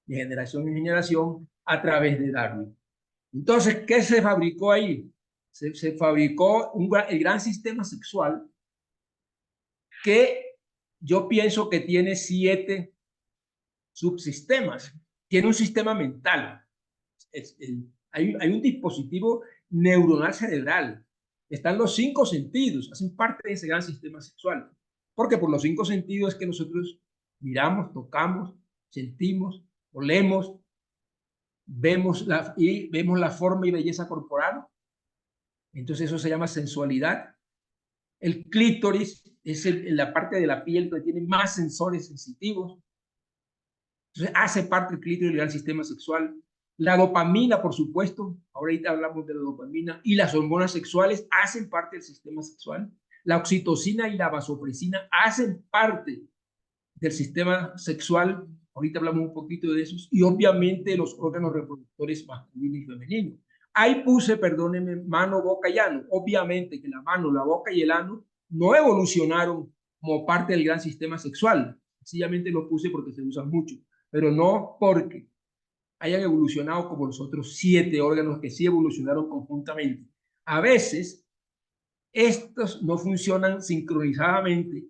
de generación en generación a través de Darwin. Entonces, ¿qué se fabricó ahí? Se fabricó el gran sistema sexual, que yo pienso que tiene 7 subsistemas. Tiene un sistema mental. Hay un dispositivo neuronal cerebral. Están los 5 sentidos, hacen parte de ese gran sistema sexual. Porque por los 5 sentidos es que nosotros miramos, tocamos, sentimos, olemos, vemos la forma y belleza corporal. Entonces eso se llama sensualidad. El clítoris es la parte de la piel que tiene más sensores sensitivos. Entonces hace parte del clítoris del sistema sexual. La dopamina, por supuesto, ahorita hablamos de la dopamina, y las hormonas sexuales hacen parte del sistema sexual. La oxitocina y la vasopresina hacen parte del sistema sexual, ahorita hablamos un poquito de esos, y obviamente los órganos reproductores masculino y femenino. Ahí puse, perdónenme, mano, boca y ano. Obviamente que la mano, la boca y el ano no evolucionaron como parte del gran sistema sexual. Sencillamente lo puse porque se usan mucho, pero no porque hayan evolucionado como los otros 7 órganos que sí evolucionaron conjuntamente. A veces, estos no funcionan sincronizadamente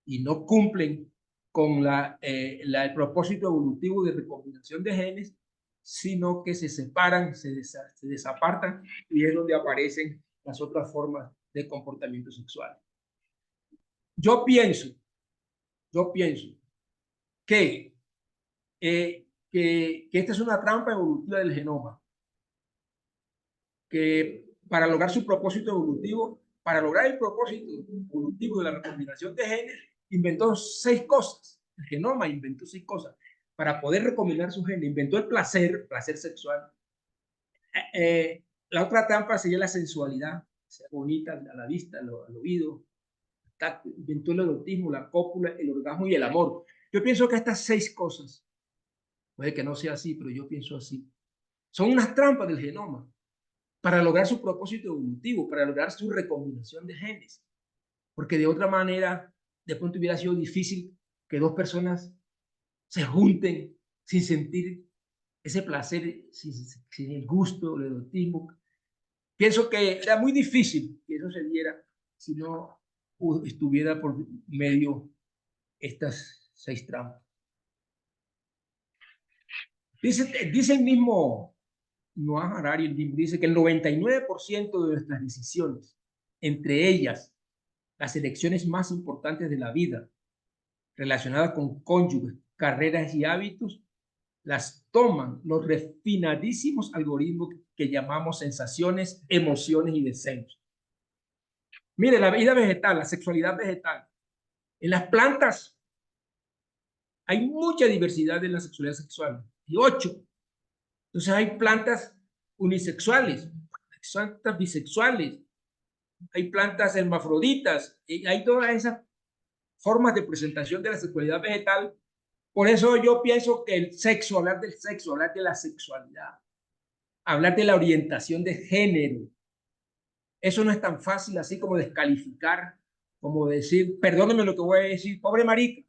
y no cumplen con el propósito evolutivo de recombinación de genes, sino que se separan, se desapartan, y es donde aparecen las otras formas de comportamiento sexual. Yo pienso que esta es una trampa evolutiva del genoma, que para lograr su propósito evolutivo, para lograr el propósito evolutivo de la recombinación de genes, inventó 6 cosas. El genoma inventó 6 cosas para poder recombinar su genes. Inventó el placer sexual. La otra trampa sería la sensualidad, sea bonita a la vista, al oído. Inventó el erotismo, la cópula, el orgasmo y el amor. Yo pienso que estas 6 cosas, puede que no sea así, pero yo pienso así, son unas trampas del genoma para lograr su propósito evolutivo, para lograr su recombinación de genes. Porque de otra manera, de pronto hubiera sido difícil que 2 personas se junten sin sentir ese placer, sin el gusto, el erotismo. Pienso que era muy difícil que eso se diera si no estuviera por medio estas 6 trampas. Dice el mismo Noah Harari, dice que el 99% de nuestras decisiones, entre ellas las elecciones más importantes de la vida, relacionadas con cónyuges, carreras y hábitos, las toman los refinadísimos algoritmos que llamamos sensaciones, emociones y deseos. Mire, la vida vegetal, la sexualidad vegetal. En las plantas hay mucha diversidad en la sexualidad sexual, y 8. Entonces hay plantas unisexuales, plantas bisexuales, hay plantas hermafroditas, y hay todas esas formas de presentación de la sexualidad vegetal. Por eso yo pienso que el sexo, hablar del sexo, hablar de la sexualidad, hablar de la orientación de género, eso no es tan fácil así como descalificar, como decir, perdóneme lo que voy a decir, pobre marica.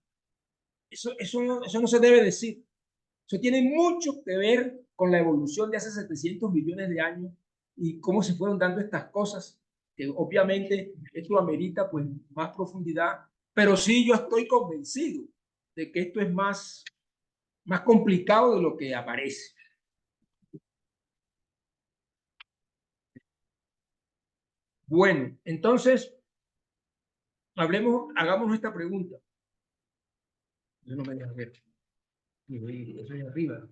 Eso no se debe decir. Eso tiene mucho que ver con la evolución de hace 700 millones de años y cómo se fueron dando estas cosas, que obviamente esto amerita pues más profundidad, pero sí yo estoy convencido de que esto es más complicado de lo que aparece. Bueno, entonces, hagamos nuestra pregunta. Yo no me dejo ver. Eso es arriba.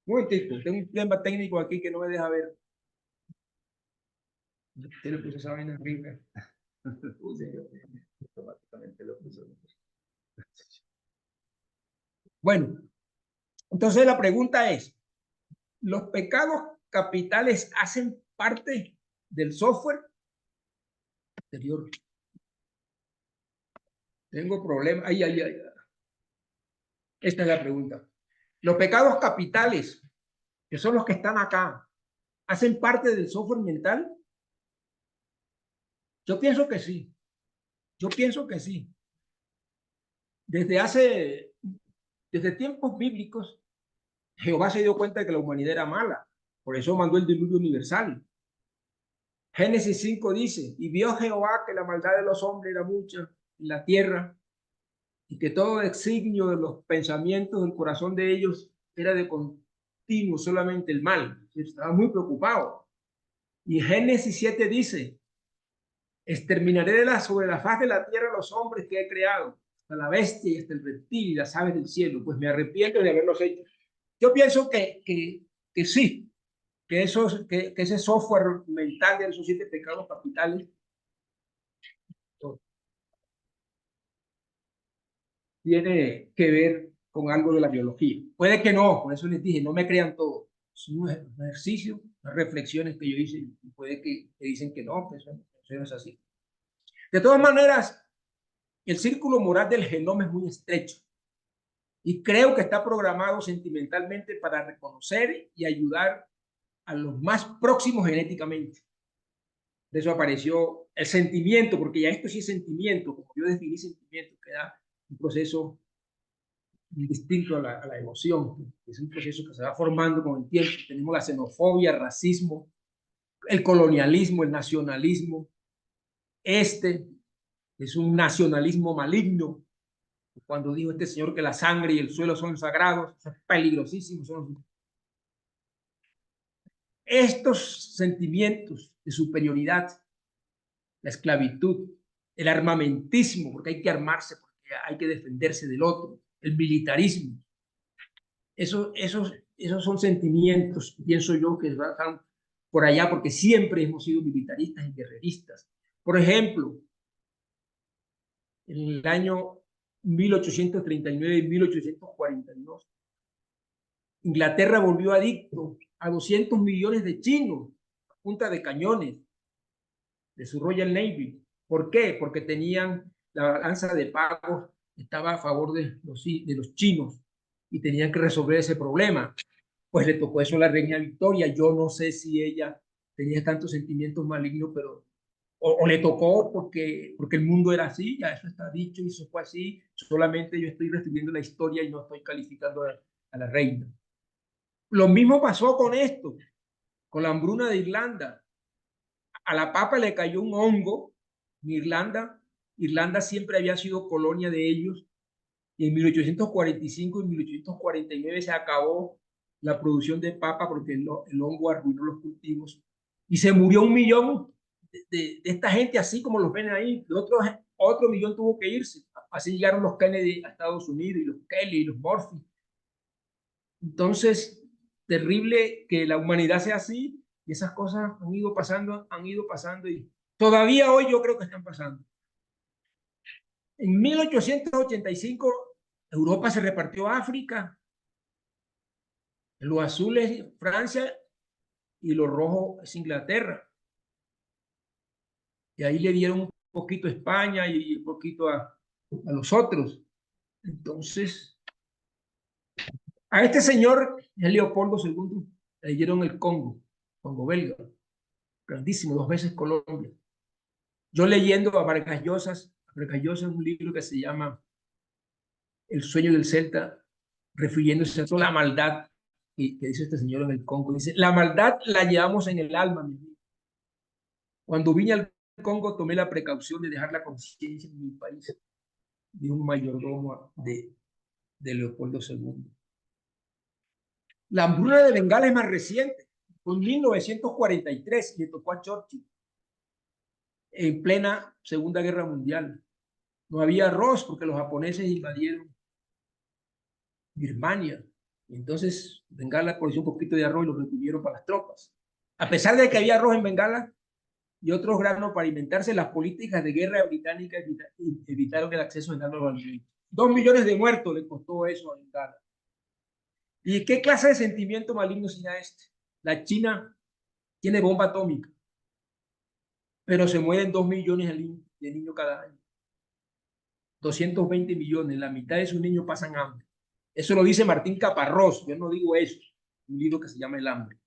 Un momentito, tengo un tema técnico aquí que no me deja ver. Usted le puso esa vaina arriba. Automáticamente lo puso. Bueno, entonces la pregunta es, ¿los pecados capitales hacen parte del software exterior? Tengo problemas. Ay. Esta es la pregunta. ¿Los pecados capitales, que son los que están acá, hacen parte del software mental? Yo pienso que sí. Yo pienso que sí. Desde tiempos bíblicos, Jehová se dio cuenta de que la humanidad era mala. Por eso mandó el diluvio universal. Génesis 5 dice, y vio Jehová que la maldad de los hombres era mucha en la tierra, y que todo designio de los pensamientos del corazón de ellos era de continuo solamente el mal. Estaba muy preocupado. Y Génesis 7 dice, exterminaré sobre la faz de la tierra los hombres que he creado, hasta la bestia y hasta el reptil y las aves del cielo, pues me arrepiento de haberlos hecho. Yo pienso que sí, que ese software mental de esos 7 pecados capitales tiene que ver con algo de la biología. Puede que no, por eso les dije, no me crean todo. Es un ejercicio, unas reflexiones que yo hice, y puede que dicen que no, que eso no es así. De todas maneras, el círculo moral del genoma es muy estrecho y creo que está programado sentimentalmente para reconocer y ayudar a los más próximos genéticamente. De eso apareció el sentimiento, porque ya esto sí es sentimiento, como yo definí sentimiento, que era un proceso distinto a la emoción, es un proceso que se va formando con el tiempo. Tenemos la xenofobia, el racismo, el colonialismo, el nacionalismo. Este es un nacionalismo maligno. Cuando dijo este señor que la sangre y el suelo son sagrados, es peligrosísimo. Estos sentimientos de superioridad, la esclavitud, el armamentismo, porque hay que armarse, porque hay que defenderse del otro, el militarismo, esos esos son sentimientos, pienso yo, que van por allá, porque siempre hemos sido militaristas y guerreristas. Por ejemplo, en el año 1839 y 1842, Inglaterra volvió adicto a 200 millones de chinos a punta de cañones de su Royal Navy. ¿Por qué? Porque tenían la balanza de pagos, estaba a favor de los chinos y tenían que resolver ese problema. Pues le tocó eso a la reina Victoria. Yo no sé si ella tenía tantos sentimientos malignos, pero o le tocó porque el mundo era así, ya eso está dicho y eso fue así. Solamente yo estoy reescribiendo la historia y no estoy calificando a la reina. Lo mismo pasó con esto, con la hambruna de Irlanda. A la papa le cayó un hongo en Irlanda. Irlanda siempre había sido colonia de ellos. Y en 1845 y 1849 se acabó la producción de papa porque el hongo arruinó los cultivos. Y se murió 1 millón de esta gente, así como los ven ahí. Otro millón tuvo que irse. Así llegaron los Kennedy a Estados Unidos, y los Kelly y los Murphy. Entonces, terrible que la humanidad sea así, y esas cosas han ido pasando, y todavía hoy yo creo que están pasando. En 1885, Europa se repartió a África. Lo azul es Francia y lo rojo es Inglaterra. Y ahí le dieron un poquito a España y un poquito a los otros. Entonces, a este señor, el Leopoldo II, le dieron el Congo belga, grandísimo, 2 veces Colombia. Yo leyendo a Vargas Llosa un libro que se llama El sueño del Celta, refiriéndose a toda la maldad que dice este señor en el Congo. Dice, la maldad la llevamos en el alma, mi amigo. Cuando vine al Congo tomé la precaución de dejar la conciencia en mi país de un mayordomo de Leopoldo II. La hambruna de Bengala es más reciente, fue en 1943, y le tocó a Churchill, en plena Segunda Guerra Mundial. No había arroz porque los japoneses invadieron Birmania. Y entonces Bengala cogió un poquito de arroz y lo retuvieron para las tropas. A pesar de que había arroz en Bengala y otros granos para alimentarse, las políticas de guerra británicas evitaron el acceso de granos alimentos. 2 millones de muertos le costó eso a Bengala. ¿Y qué clase de sentimiento maligno será este? La China tiene bomba atómica, pero se mueren 2 millones de niños cada año. 220 millones, la mitad de sus niños pasan hambre. Eso lo dice Martín Caparrós, yo no digo eso, un libro que se llama El hambre.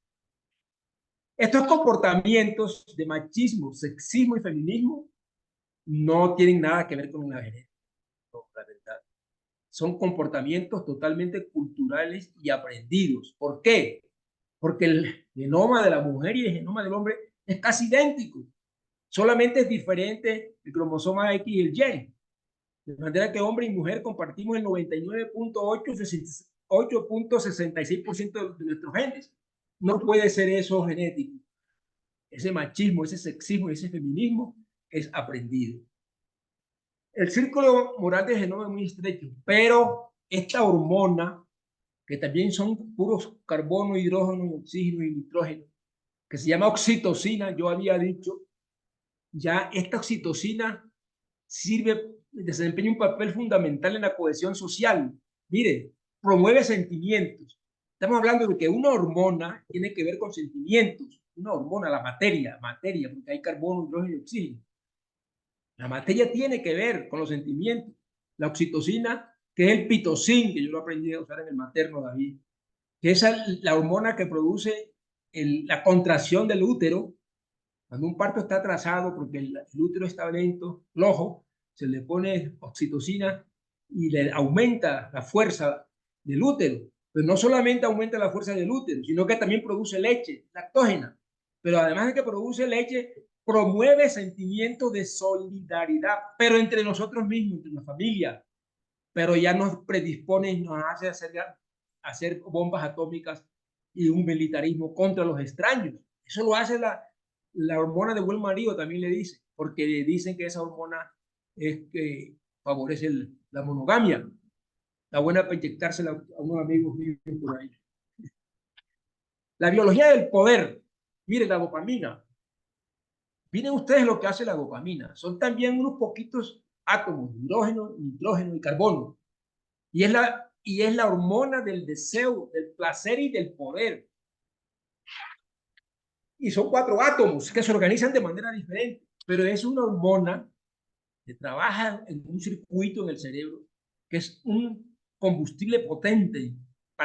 Estos comportamientos de machismo, sexismo y feminismo no tienen nada que ver con la genética, no, la verdad. Son comportamientos totalmente culturales y aprendidos. ¿Por qué? Porque el genoma de la mujer y el genoma del hombre es casi idéntico. Solamente es diferente el cromosoma X y el Y. De manera que hombre y mujer compartimos el 99.866% de nuestros genes. No puede ser eso genético. Ese machismo, ese sexismo y ese feminismo es aprendido. El círculo moral del genoma es muy estrecho, pero esta hormona, que también son puros carbono, hidrógeno, oxígeno y nitrógeno, que se llama oxitocina, yo había dicho, ya esta oxitocina desempeña un papel fundamental en la cohesión social. Mire, promueve sentimientos. Estamos hablando de que una hormona tiene que ver con sentimientos. Una hormona, la materia, porque hay carbono, hidrógeno y oxígeno. La materia tiene que ver con los sentimientos. La oxitocina, que es el pitocin, que yo lo aprendí a usar en el materno, David, que es la hormona que produce la contracción del útero. Cuando un parto está atrasado porque el útero está lento, flojo, se le pone oxitocina y le aumenta la fuerza del útero. Pero no solamente aumenta la fuerza del útero, sino que también produce leche, lactógena. Pero además de que produce leche, promueve sentimientos de solidaridad, pero entre nosotros mismos, entre la familia. Pero ya nos predispone y nos hace hacer bombas atómicas y un militarismo contra los extraños. Eso lo hace la hormona de buen marido, también le dice, porque dicen que esa hormona es que favorece la monogamia. Está buena para inyectársela a unos amigos míos por ahí. La biología del poder. Miren, la dopamina. Miren ustedes lo que hace la dopamina. Son también unos poquitos átomos, hidrógeno, nitrógeno y carbono. Y es la hormona del deseo, del placer y del poder. Y son 4 átomos que se organizan de manera diferente, pero es una hormona que trabaja en un circuito en el cerebro, que es un combustible potente,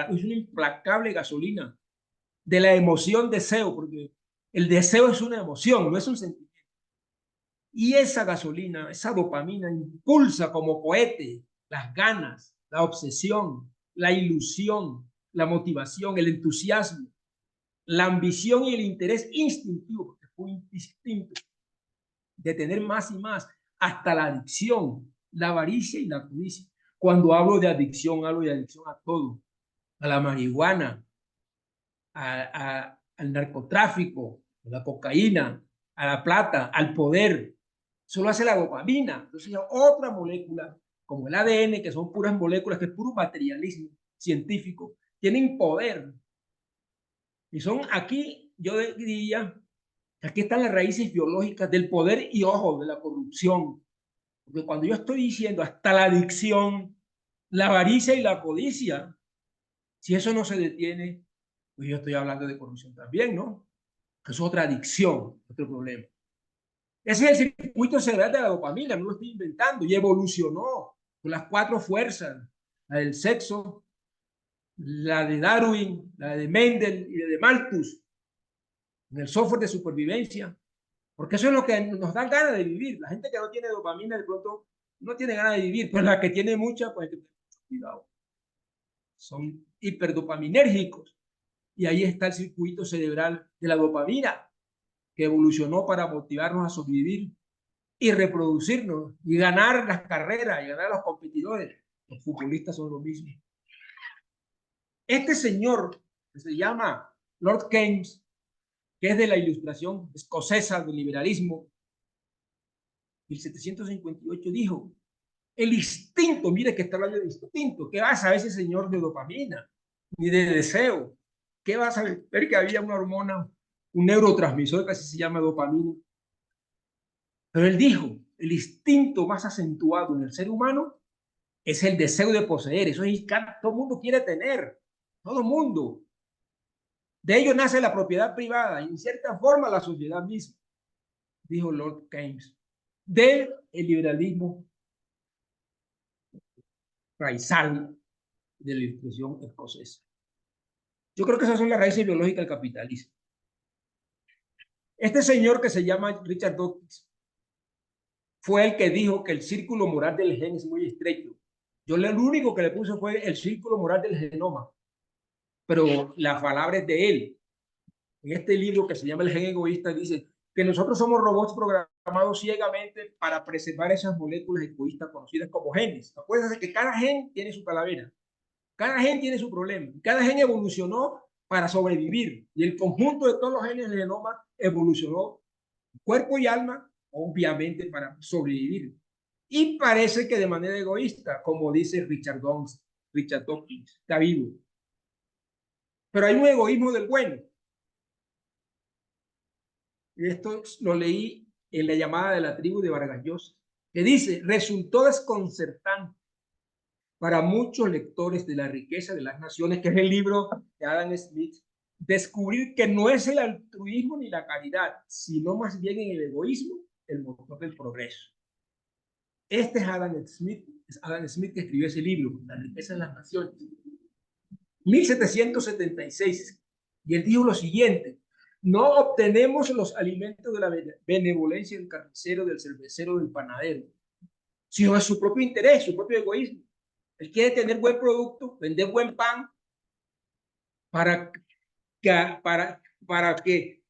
es una implacable gasolina de la emoción deseo, porque el deseo es una emoción, no es un sentimiento. Y esa gasolina, esa dopamina, impulsa como cohete las ganas, la obsesión, la ilusión, la motivación, el entusiasmo, la ambición y el interés instintivo, porque fue un instinto de tener más y más, hasta la adicción, la avaricia y la codicia. Cuando hablo de adicción a todo, a la marihuana, al narcotráfico, a la cocaína, a la plata, al poder. Eso lo hace la dopamina. Entonces, otra molécula, como el ADN, que son puras moléculas, que es puro materialismo científico, tienen poder. Y son aquí, yo diría, aquí están las raíces biológicas del poder y, ojo, de la corrupción. Porque cuando yo estoy diciendo hasta la adicción, la avaricia y la codicia, si eso no se detiene, pues yo estoy hablando de corrupción también, ¿no? Que es otra adicción, otro problema. Ese es el circuito cerebral de la dopamina, no lo estoy inventando, y evolucionó con las 4 fuerzas, la del sexo, la de Darwin, la de Mendel y la de Malthus, en el software de supervivencia, porque eso es lo que nos da ganas de vivir. La gente que no tiene dopamina de pronto no tiene ganas de vivir, pues la que tiene mucha, pues hay que tener mucho cuidado. Son hiperdopaminérgicos, y ahí está el circuito cerebral de la dopamina, que evolucionó para motivarnos a sobrevivir y reproducirnos y ganar las carreras y ganar a los competidores. Los futbolistas son lo mismo. Este señor, que se llama Lord Keynes, que es de la ilustración escocesa del liberalismo, 1758, dijo: el instinto, mire que está hablando de instinto, ¿qué va a saber ese señor de dopamina? Ni de deseo. ¿Qué va a saber? Ver que había una hormona, un neurotransmisor que así se llama dopamina. Pero él dijo, el instinto más acentuado en el ser humano es el deseo de poseer. Eso es, todo el mundo quiere tener, todo el mundo. De ello nace la propiedad privada y en cierta forma la sociedad misma, dijo Lord Keynes, del liberalismo raizal de la ilustración escocesa. Yo creo que esas son las raíces biológicas del capitalismo. Este señor que se llama Richard Dawkins fue el que dijo que el círculo moral del gen es muy estrecho. Yo lo único que le puse fue el círculo moral del genoma, pero la palabra es de él. En este libro que se llama El gen egoísta dice que nosotros somos robots programados ciegamente para preservar esas moléculas egoístas conocidas como genes. Acuérdense que cada gen tiene su calavera, cada gen tiene su problema, cada gen evolucionó para sobrevivir y el conjunto de todos los genes del genoma evolucionó cuerpo y alma, obviamente, para sobrevivir. Y parece que de manera egoísta, como dice Richard Dawkins, está vivo. Pero hay un egoísmo del bueno. Esto lo leí en La llamada de la tribu de Vargas Llosa, que dice: resultó desconcertante para muchos lectores de La riqueza de las naciones, que es el libro de Adam Smith, descubrir que no es el altruismo ni la caridad, sino más bien en el egoísmo el motor del progreso. Este es Adam Smith que escribió ese libro, La riqueza de las naciones, 1776, y él dijo lo siguiente: no obtenemos los alimentos de la benevolencia del carnicero, del cervecero, del panadero, sino de su propio interés, su propio egoísmo. Él quiere tener buen producto, vender buen pan, para que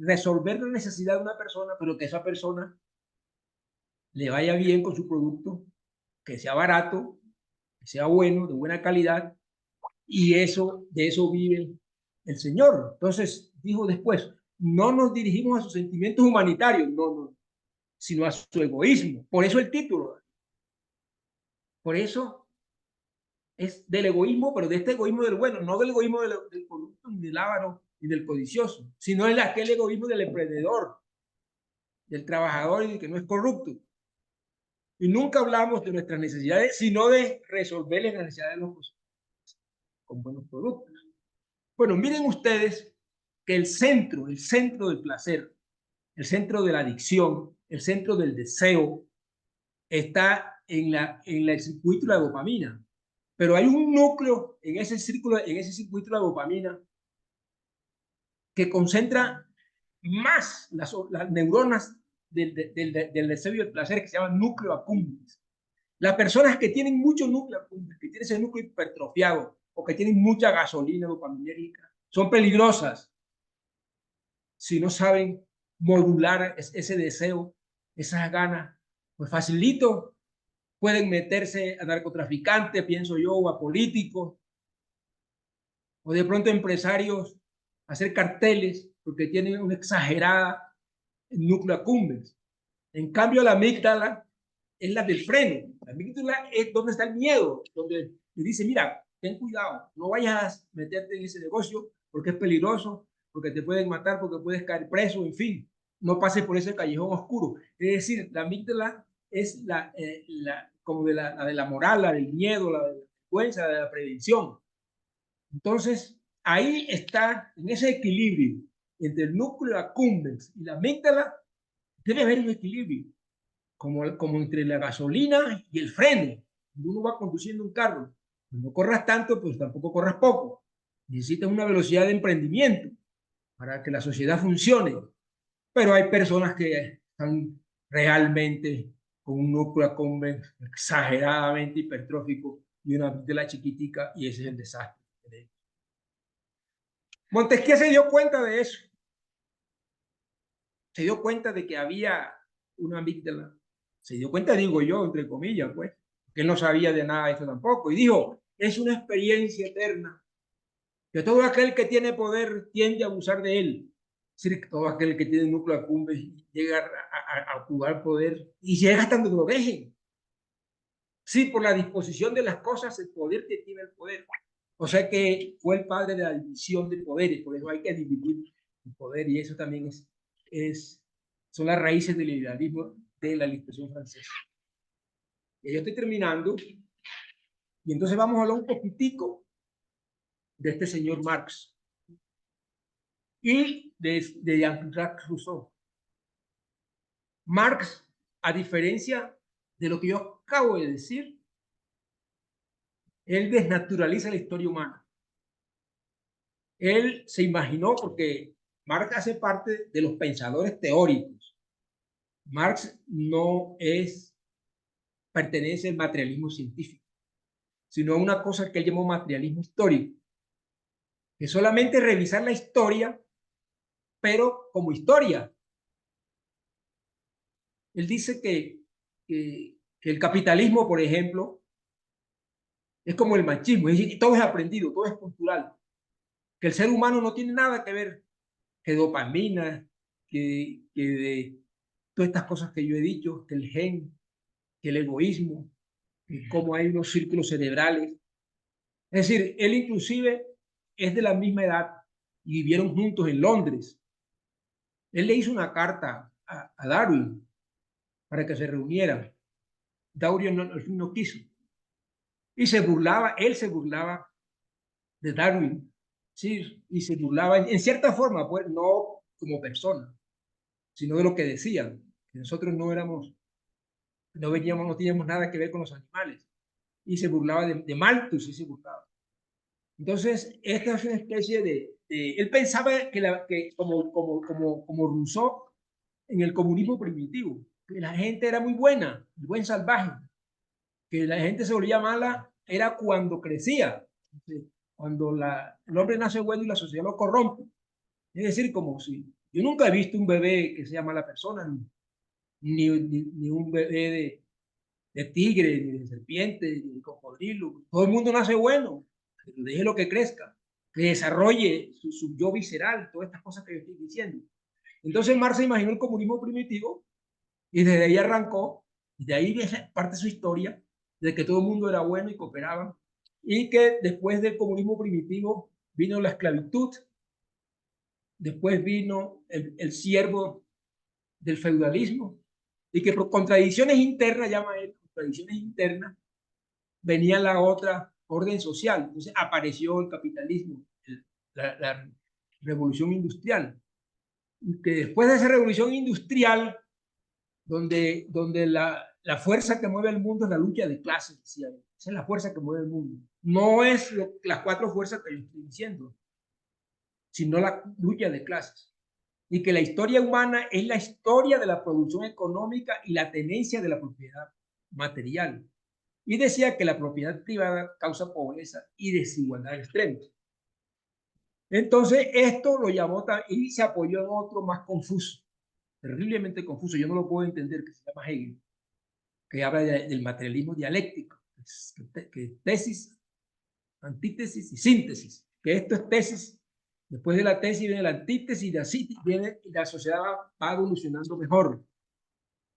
resolver la necesidad de una persona, pero que esa persona le vaya bien con su producto, que sea barato, que sea bueno, de buena calidad, y de eso vive el Señor. Entonces dijo después: no nos dirigimos a sus sentimientos humanitarios, no, sino a su egoísmo. Por eso el título. Por eso es del egoísmo, pero de este egoísmo del bueno, no del egoísmo del corrupto, ni del avaro, ni del codicioso, sino de aquel egoísmo del emprendedor, del trabajador y del que no es corrupto. Y nunca hablamos de nuestras necesidades, sino de resolver las necesidades de los consumidores con buenos productos. Bueno, miren ustedes que el centro del placer, el centro de la adicción, el centro del deseo, está en el circuito de la dopamina. Pero hay un núcleo en ese circuito de la dopamina que concentra más las neuronas del deseo y del placer, que se llama núcleo accumbens. Las personas que tienen mucho núcleo accumbens, que tienen ese núcleo hipertrofiado o que tienen mucha gasolina dopaminérgica, son peligrosas si no saben modular ese deseo, esas ganas. Pues facilito pueden meterse a narcotraficantes, pienso yo, o a políticos, o de pronto empresarios, a hacer carteles porque tienen una exagerada núcleo accumbens. En cambio, la amígdala es la del freno. La amígdala es donde está el miedo, donde le dice, mira, ten cuidado, no vayas a meterte en ese negocio porque es peligroso, porque te pueden matar, porque puedes caer preso, en fin, no pases por ese callejón oscuro. Es decir, la amígdala es como de la moral, la del miedo, la de la vergüenza, la de la prevención. Entonces, ahí está, en ese equilibrio entre el núcleo accumbens y la amígdala, debe haber un equilibrio, como entre la gasolina y el freno. Cuando uno va conduciendo un carro, no corras tanto, pues tampoco corras poco. Necesitas una velocidad de emprendimiento para que la sociedad funcione. Pero hay personas que están realmente con un núcleo accumbens exageradamente hipertrófico y una amígdala chiquitica, y ese es el desastre. Montesquieu se dio cuenta de eso. Se dio cuenta de que había una amígdala. Se dio cuenta, digo yo, entre comillas, pues, que él no sabía de nada de esto tampoco. Y dijo, es una experiencia eterna, que todo aquel que tiene poder tiende a abusar de él. Es decir, que todo aquel que tiene núcleo accumbens llega a jugar poder y llega hasta donde lo dejen. Sí, por la disposición de las cosas, el poder que tiene el poder. O sea que fue el padre de la división de poderes, por eso hay que dividir el poder, y eso también son las raíces del liberalismo de la Ilustración francesa. Y yo estoy terminando, y entonces vamos a hablar un poquitico de este señor Marx y de Jean-Jacques Rousseau. Marx, a diferencia de lo que yo acabo de decir, él desnaturaliza la historia humana. Él se imaginó, porque Marx hace parte de los pensadores teóricos. Marx no pertenece al materialismo científico, sino a una cosa que él llamó materialismo histórico, que solamente revisar la historia, pero como historia. Él dice que el capitalismo, por ejemplo, es como el machismo, es decir, todo es aprendido, todo es cultural, que el ser humano no tiene nada que ver, que dopamina, que de todas estas cosas que yo he dicho, que el gen, que el egoísmo, que cómo hay unos círculos cerebrales. Es decir, él inclusive es de la misma edad y vivieron juntos en Londres. Él le hizo una carta a Darwin para que se reunieran. Darwin no quiso. Y él se burlaba de Darwin, sí, y se burlaba en cierta forma, pues no como persona, sino de lo que decían, que nosotros no teníamos nada que ver con los animales, y se burlaba de Malthus, y se burlaba. Entonces, esta es una especie él pensaba que como Rousseau, en el comunismo primitivo, que la gente era muy buena, el buen salvaje, que la gente se volvía mala era cuando crecía, cuando el hombre nace bueno y la sociedad lo corrompe. Es decir, como si yo nunca he visto un bebé que sea mala persona, ni un bebé de tigre, ni de serpiente, ni de cocodrilo. Todo el mundo nace bueno, que deje lo que crezca, que desarrolle su yo visceral, todas estas cosas que yo estoy diciendo. Entonces Marx se imaginó el comunismo primitivo y desde ahí arrancó, y de ahí parte su historia, de que todo el mundo era bueno y cooperaban. y que después del comunismo primitivo vino la esclavitud, después vino el siervo del feudalismo, y que por contradicciones internas, llama él, contradicciones internas, venía la otra orden social. Entonces apareció el capitalismo, la revolución industrial, y que después de esa revolución industrial, donde la fuerza que mueve el mundo es la lucha de clases, decía él. Esa es la fuerza que mueve el mundo. No es las cuatro fuerzas que yo estoy diciendo, sino la lucha de clases. Y que la historia humana es la historia de la producción económica y la tenencia de la propiedad material. Y decía que la propiedad privada causa pobreza y desigualdad extrema. Entonces, esto lo llamó y se apoyó en otro más confuso, terriblemente confuso, yo no lo puedo entender, que se llama Hegel, que habla del materialismo dialéctico, que es tesis, antítesis y síntesis, que esto es tesis, después de la tesis viene la antítesis, y la sociedad va evolucionando mejor.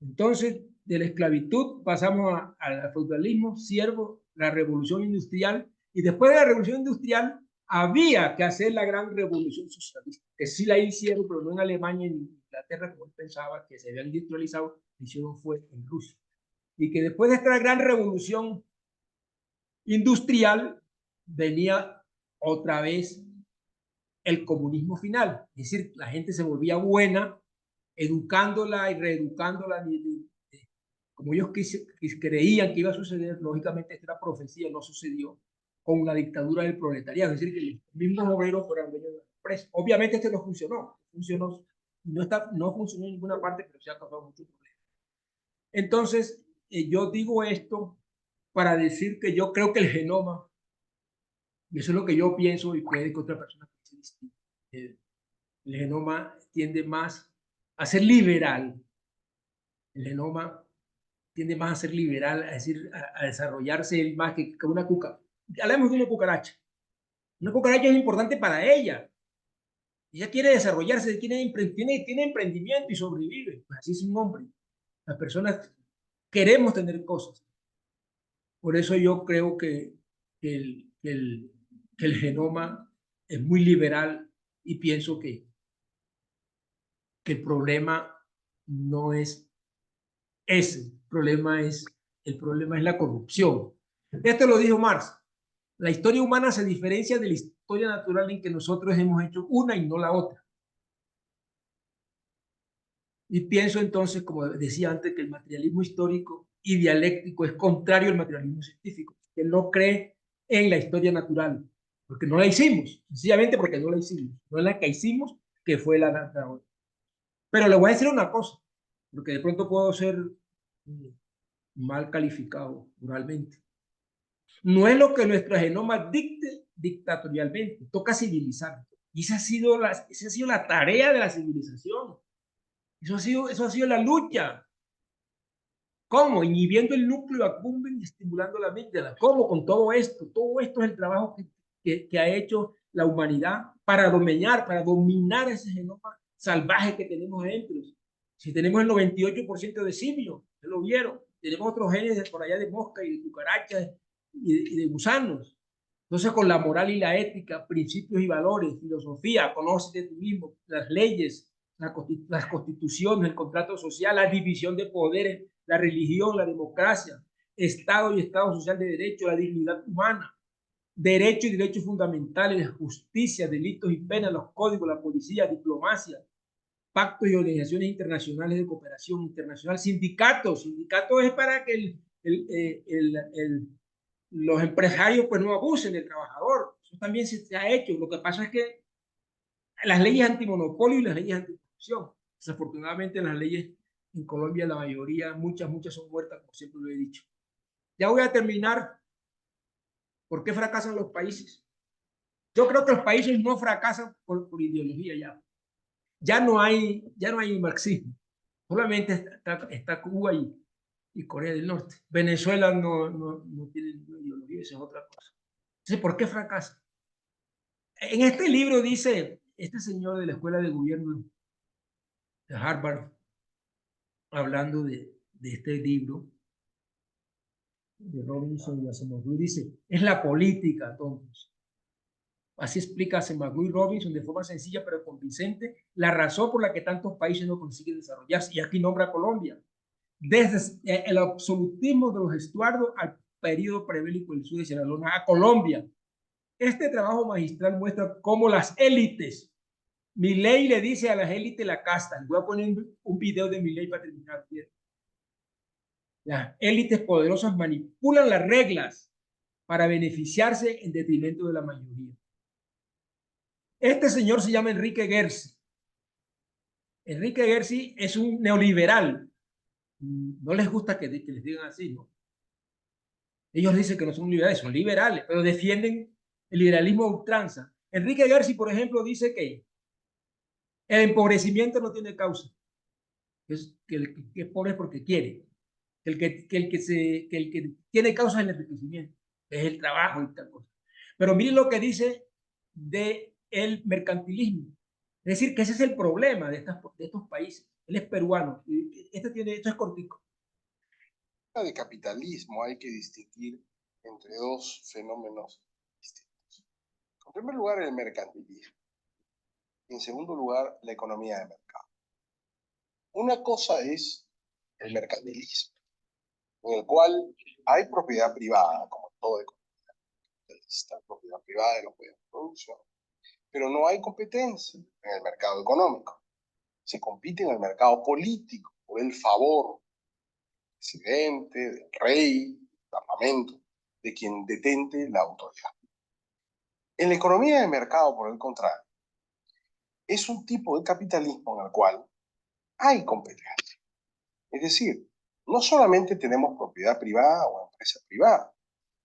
Entonces, de la esclavitud pasamos al feudalismo, siervo, la revolución industrial, y después de la revolución industrial había que hacer la gran revolución socialista, que sí la hicieron, pero no en Alemania ni en Inglaterra, como él pensaba, que se habían industrializado, la hicieron fue en Rusia. Y que después de esta gran revolución industrial venía otra vez el comunismo final, es decir, la gente se volvía buena, educándola y reeducándola, como ellos creían que iba a suceder. Lógicamente esta profecía no sucedió con la dictadura del proletariado, es decir, que los mismos obreros fueran dueños de la empresa. Obviamente este no funcionó, no funcionó en ninguna parte, pero se ha causado mucho problema. Entonces, yo digo esto para decir que yo creo que el genoma, y eso es lo que yo pienso, y puede que otra persona piense distinto, el genoma tiende más a ser liberal. El genoma tiende más a ser liberal, es decir, a desarrollarse más que una cucaracha. Hablemos de una cucaracha. Una cucaracha es importante para ella. Ella quiere desarrollarse, tiene emprendimiento y sobrevive. Pues así es un hombre. Las personas queremos tener cosas. Por eso yo creo que el genoma es muy liberal, y pienso que el problema no es ese. El problema es la corrupción. Esto lo dijo Marx. La historia humana se diferencia de la historia natural en que nosotros hemos hecho una y no la otra. Y pienso entonces, como decía antes, que el materialismo histórico y dialéctico es contrario al materialismo científico, que no cree en la historia natural, porque no la hicimos, sencillamente porque no la hicimos, no es la que hicimos, que fue la natural. Pero le voy a decir una cosa, porque de pronto puedo ser mal calificado moralmente. No es lo que nuestra genoma dicte dictatorialmente, toca civilizar. Y esa ha sido la tarea de la civilización. Eso ha sido la lucha. ¿Cómo? Inhibiendo el núcleo accumbens y estimulando la amígdala. ¿Cómo? Con todo esto. Todo esto es el trabajo que ha hecho la humanidad para dominar ese genoma salvaje que tenemos dentro. Si tenemos el 98% de simio, ya lo vieron. Tenemos otros genes por allá de mosca y de cucarachas y de gusanos. Entonces, con la moral y la ética, principios y valores, filosofía, conoce de ti mismo, las leyes, las constituciones, el contrato social, la división de poderes, la religión, la democracia, Estado y Estado social de derecho, la dignidad humana, derechos y derechos fundamentales, justicia, delitos y penas, los códigos, la policía, diplomacia, pactos y organizaciones internacionales de cooperación internacional, sindicatos es para que los empresarios pues no abusen del trabajador. Eso también se ha hecho. Lo que pasa es que las leyes antimonopolio y las leyes anticorrupción, desafortunadamente las leyes en Colombia, la mayoría, muchas son muertas, como siempre lo he dicho. Ya voy a terminar. ¿Por qué fracasan los países? Yo creo que los países no fracasan por ideología ya. Ya no hay marxismo. Solamente está Cuba y Corea del Norte. Venezuela no tiene ninguna ideología, eso es otra cosa. Entonces, ¿por qué fracasa? En este libro dice este señor de la Escuela de Gobierno de Harvard, hablando de este libro, de Robinson y Acemoglu dice, es la política, tontos. Así explica Acemoglu y Robinson de forma sencilla pero convincente la razón por la que tantos países no consiguen desarrollarse. Y aquí nombra a Colombia. Desde el absolutismo de los Estuardo al periodo prebélico del sur de Sierra Leona a Colombia. Este trabajo magistral muestra cómo las élites, Milei le dice a las élites la casta. Voy a poner un video de Milei para terminar. Las élites poderosas manipulan las reglas para beneficiarse en detrimento de la mayoría. Este señor se llama Enrique Gersi. Enrique Gersi es un neoliberal. No les gusta que les digan así, ¿no? Ellos dicen que no son liberales, son liberales, pero defienden el liberalismo a ultranza. Enrique Gersi, por ejemplo, dice que el empobrecimiento no tiene causa. Es que el que es pobre es porque quiere. El que tiene causa es el enriquecimiento, es el trabajo y tal cosa. Pero miren lo que dice de el mercantilismo. Es decir, que ese es el problema de estos países. Él es peruano. Esto es cortico. De capitalismo hay que distinguir entre dos fenómenos distintos. En primer lugar, el mercantilismo. Y en segundo lugar, la economía de mercado. Una cosa es el mercantilismo, en el cual hay propiedad privada, como todo economía capitalista, propiedad privada de los medios de producción, pero no hay competencia en el mercado económico. Se compite en el mercado político por el favor del presidente, del rey, del parlamento, de quien detente la autoridad. En la economía de mercado, por el contrario, es un tipo de capitalismo en el cual hay competencia. Es decir, no solamente tenemos propiedad privada o empresa privada,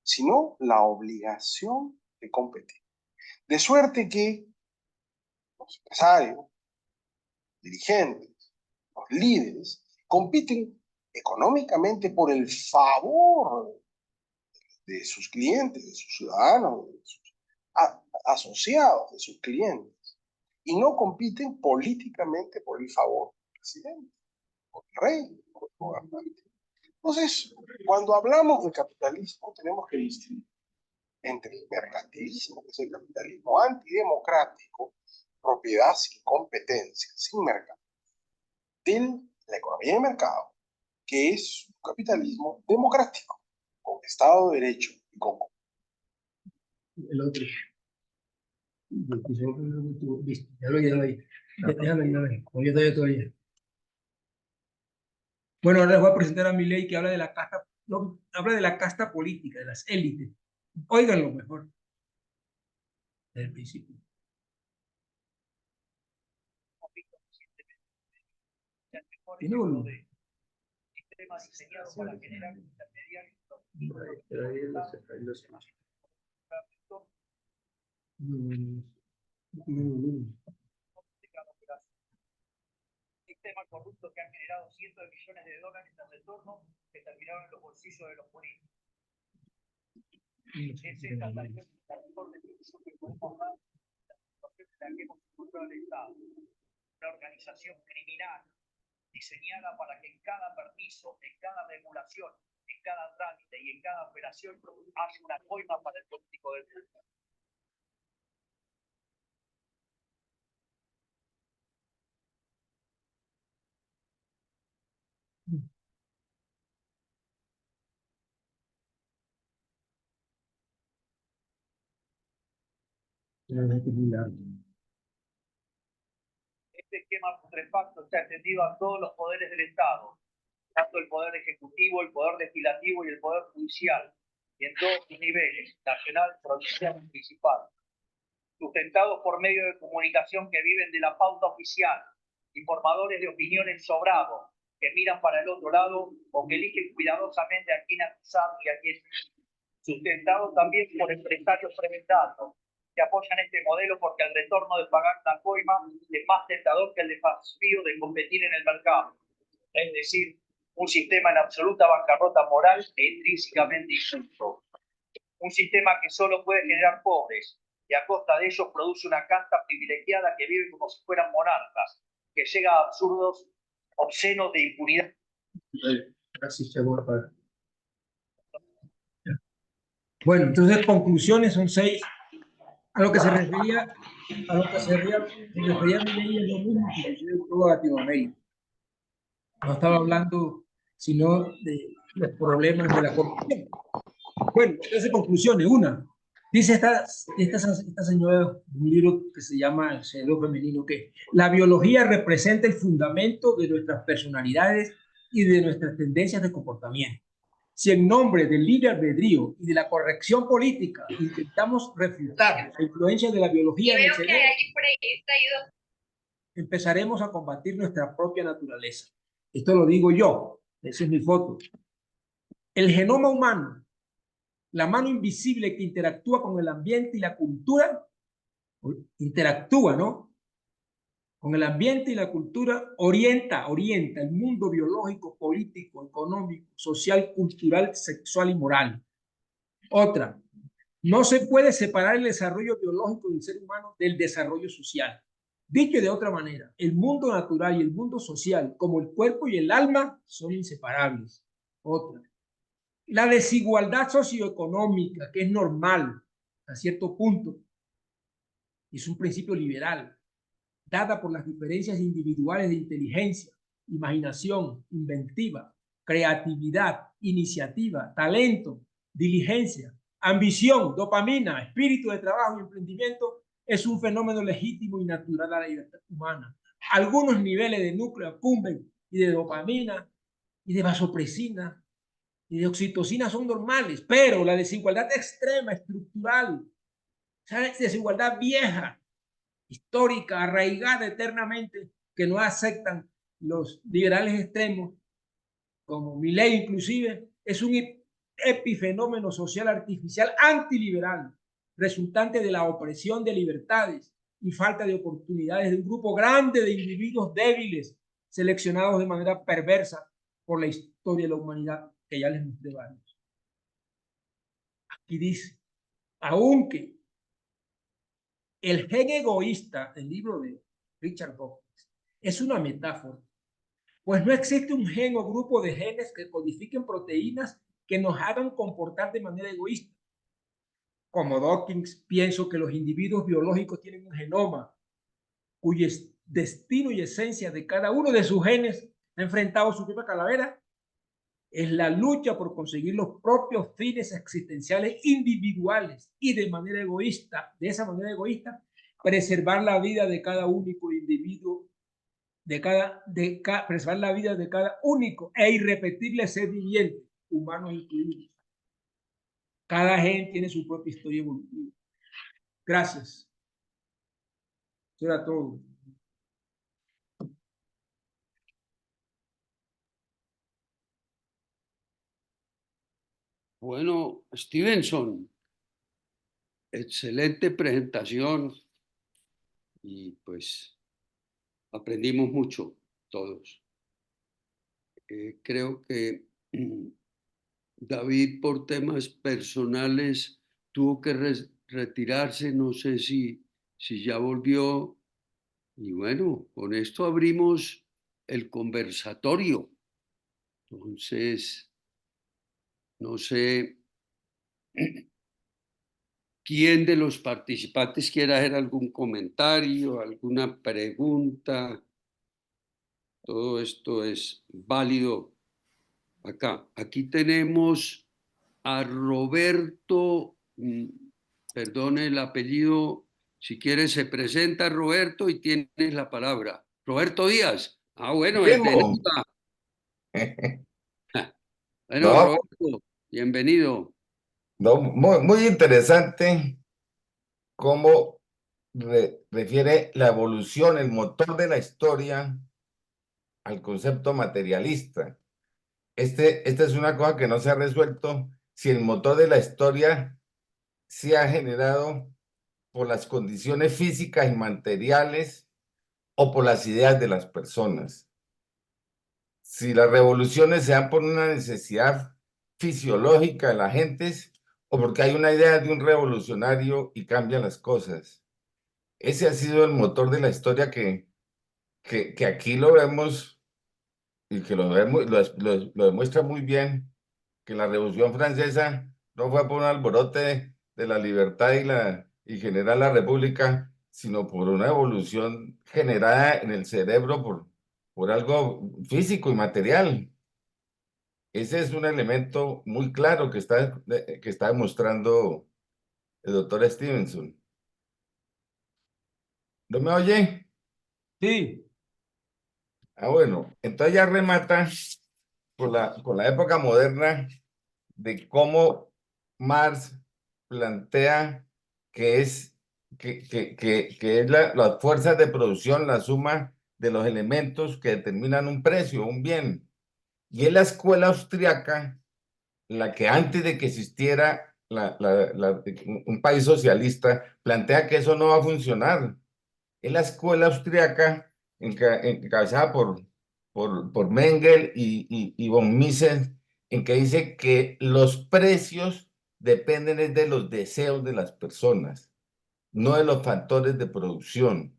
sino la obligación de competir. De suerte que los empresarios, dirigentes, los líderes, compiten económicamente por el favor de sus clientes, de sus ciudadanos, de sus asociados, de sus clientes, y no compiten políticamente por el favor del presidente, por el rey, por el gobernante. Entonces, cuando hablamos de capitalismo, tenemos que distinguir entre el mercantilismo, que es el capitalismo antidemocrático, propiedad sin competencia, sin mercado, de la economía de mercado, que es un capitalismo democrático, con Estado de Derecho y con... El otro. Ya lo oí. Todavía. Bueno, ahora les voy a presentar a Milei, que habla de la casta, no, habla de la casta política, de las élites. Óiganlo mejor. Desde el principio. Tiene volumen. Sistema diseñado para generar intermediarios. Sistema corrupto que ha generado cientos de millones de dólares en retorno que terminaron en los bolsillos de los políticos. Es esta la mejor definición que podemos dar de la situación en la que hemos encontrado el Estado. Una organización criminal diseñada para que en cada permiso, en cada regulación, en cada trámite y en cada operación haya una coima para el político del mundo. Este esquema putrefacto está extendido a todos los poderes del Estado, tanto el poder ejecutivo, el poder legislativo y el poder judicial, y en todos sus niveles, nacional, provincial y municipal, sustentados por medios de comunicación que viven de la pauta oficial, y formadores de opiniones sobrados, que miran para el otro lado o que eligen cuidadosamente a quién acusar y a quién, sustentados también por empresarios preventados, que apoyan este modelo porque el retorno de pagar la coima es más tentador que el desafío de competir en el mercado. Es decir, un sistema en absoluta bancarrota moral e intrínsecamente injusto. Un sistema que solo puede generar pobres y a costa de ellos produce una casta privilegiada que vive como si fueran monarcas, que llega a absurdos obscenos de impunidad. Gracias, Chagua. Bueno, entonces conclusiones son 6. A lo que se refería, se refería Milei es lo mismo que sucede en toda Latinoamérica. No estaba hablando sino de los problemas de la corrupción. Bueno, entonces conclusiones. Una, dice esta señora, un libro que se llama El cerebro femenino, que la biología representa el fundamento de nuestras personalidades y de nuestras tendencias de comportamiento. Si en nombre del libre albedrío y de la corrección política intentamos refutar la influencia de la biología en el cerebro, empezaremos a combatir nuestra propia naturaleza. Esto lo digo yo, esa es mi foto. El genoma humano, la mano invisible que interactúa con el ambiente y la cultura, interactúa, ¿no? Con el ambiente y la cultura, orienta el mundo biológico, político, económico, social, cultural, sexual y moral. Otra, no se puede separar el desarrollo biológico del ser humano del desarrollo social. Dicho de otra manera, el mundo natural y el mundo social, como el cuerpo y el alma, son inseparables. Otra, la desigualdad socioeconómica, que es normal a cierto punto, es un principio liberal, dada por las diferencias individuales de inteligencia, imaginación, inventiva, creatividad, iniciativa, talento, diligencia, ambición, dopamina, espíritu de trabajo y emprendimiento, es un fenómeno legítimo y natural a la libertad humana. Algunos niveles de núcleo accumbens y de dopamina y de vasopresina y de oxitocina son normales, pero la desigualdad extrema, estructural, esa desigualdad vieja, histórica, arraigada eternamente, que no aceptan los liberales extremos, como Milei inclusive, es un epifenómeno social artificial antiliberal, resultante de la opresión de libertades y falta de oportunidades de un grupo grande de individuos débiles, seleccionados de manera perversa por la historia de la humanidad, que ya les mostré varios. Aquí dice, aunque el gen egoísta, el libro de Richard Dawkins, es una metáfora, pues no existe un gen o grupo de genes que codifiquen proteínas que nos hagan comportar de manera egoísta. Como Dawkins, pienso que los individuos biológicos tienen un genoma cuyo destino y esencia de cada uno de sus genes ha enfrentado su propia calavera. Es la lucha por conseguir los propios fines existenciales individuales y de manera egoísta, preservar la vida de cada único individuo, preservar la vida de cada único e irrepetible ser viviente, humanos incluidos. Cada gen tiene su propia historia evolutiva. Gracias. Eso era todo. Bueno, Stevenson, excelente presentación y pues aprendimos mucho todos. Creo que David, por temas personales, tuvo que retirarse, no sé si ya volvió. Y bueno, con esto abrimos el conversatorio. Entonces, no sé quién de los participantes quiera hacer algún comentario, alguna pregunta. Todo esto es válido acá. Aquí tenemos a Roberto, perdone el apellido, si quieres se presenta Roberto y tienes la palabra. Roberto Díaz. Ah, bueno, es de Neiva. Bueno, No, Roberto, bienvenido. no, muy interesante cómo refiere la evolución, el motor de la historia al concepto materialista. Esta es una cosa que no se ha resuelto si el motor de la historia se ha generado por las condiciones físicas y materiales o por las ideas de las personas. Si las revoluciones se dan por una necesidad fisiológica de la gente o porque hay una idea de un revolucionario y cambian las cosas. Ese ha sido el motor de la historia que aquí lo vemos y que lo demuestra muy bien, que la Revolución Francesa no fue por un alborote de la libertad y generar la república, sino por una evolución generada en el cerebro por algo físico y material. Ese es un elemento muy claro que está demostrando el doctor Stevenson. ¿No me oye? Sí. Ah, bueno, entonces ya remata con la época moderna de cómo Marx plantea que es las fuerzas de producción, la suma de los elementos que determinan un precio, un bien. Y es la escuela austriaca la que antes de que existiera un país socialista plantea que eso no va a funcionar. Es la escuela austriaca encabezada por Mengel y von Mises, en que dice que los precios dependen de los deseos de las personas, no de los factores de producción.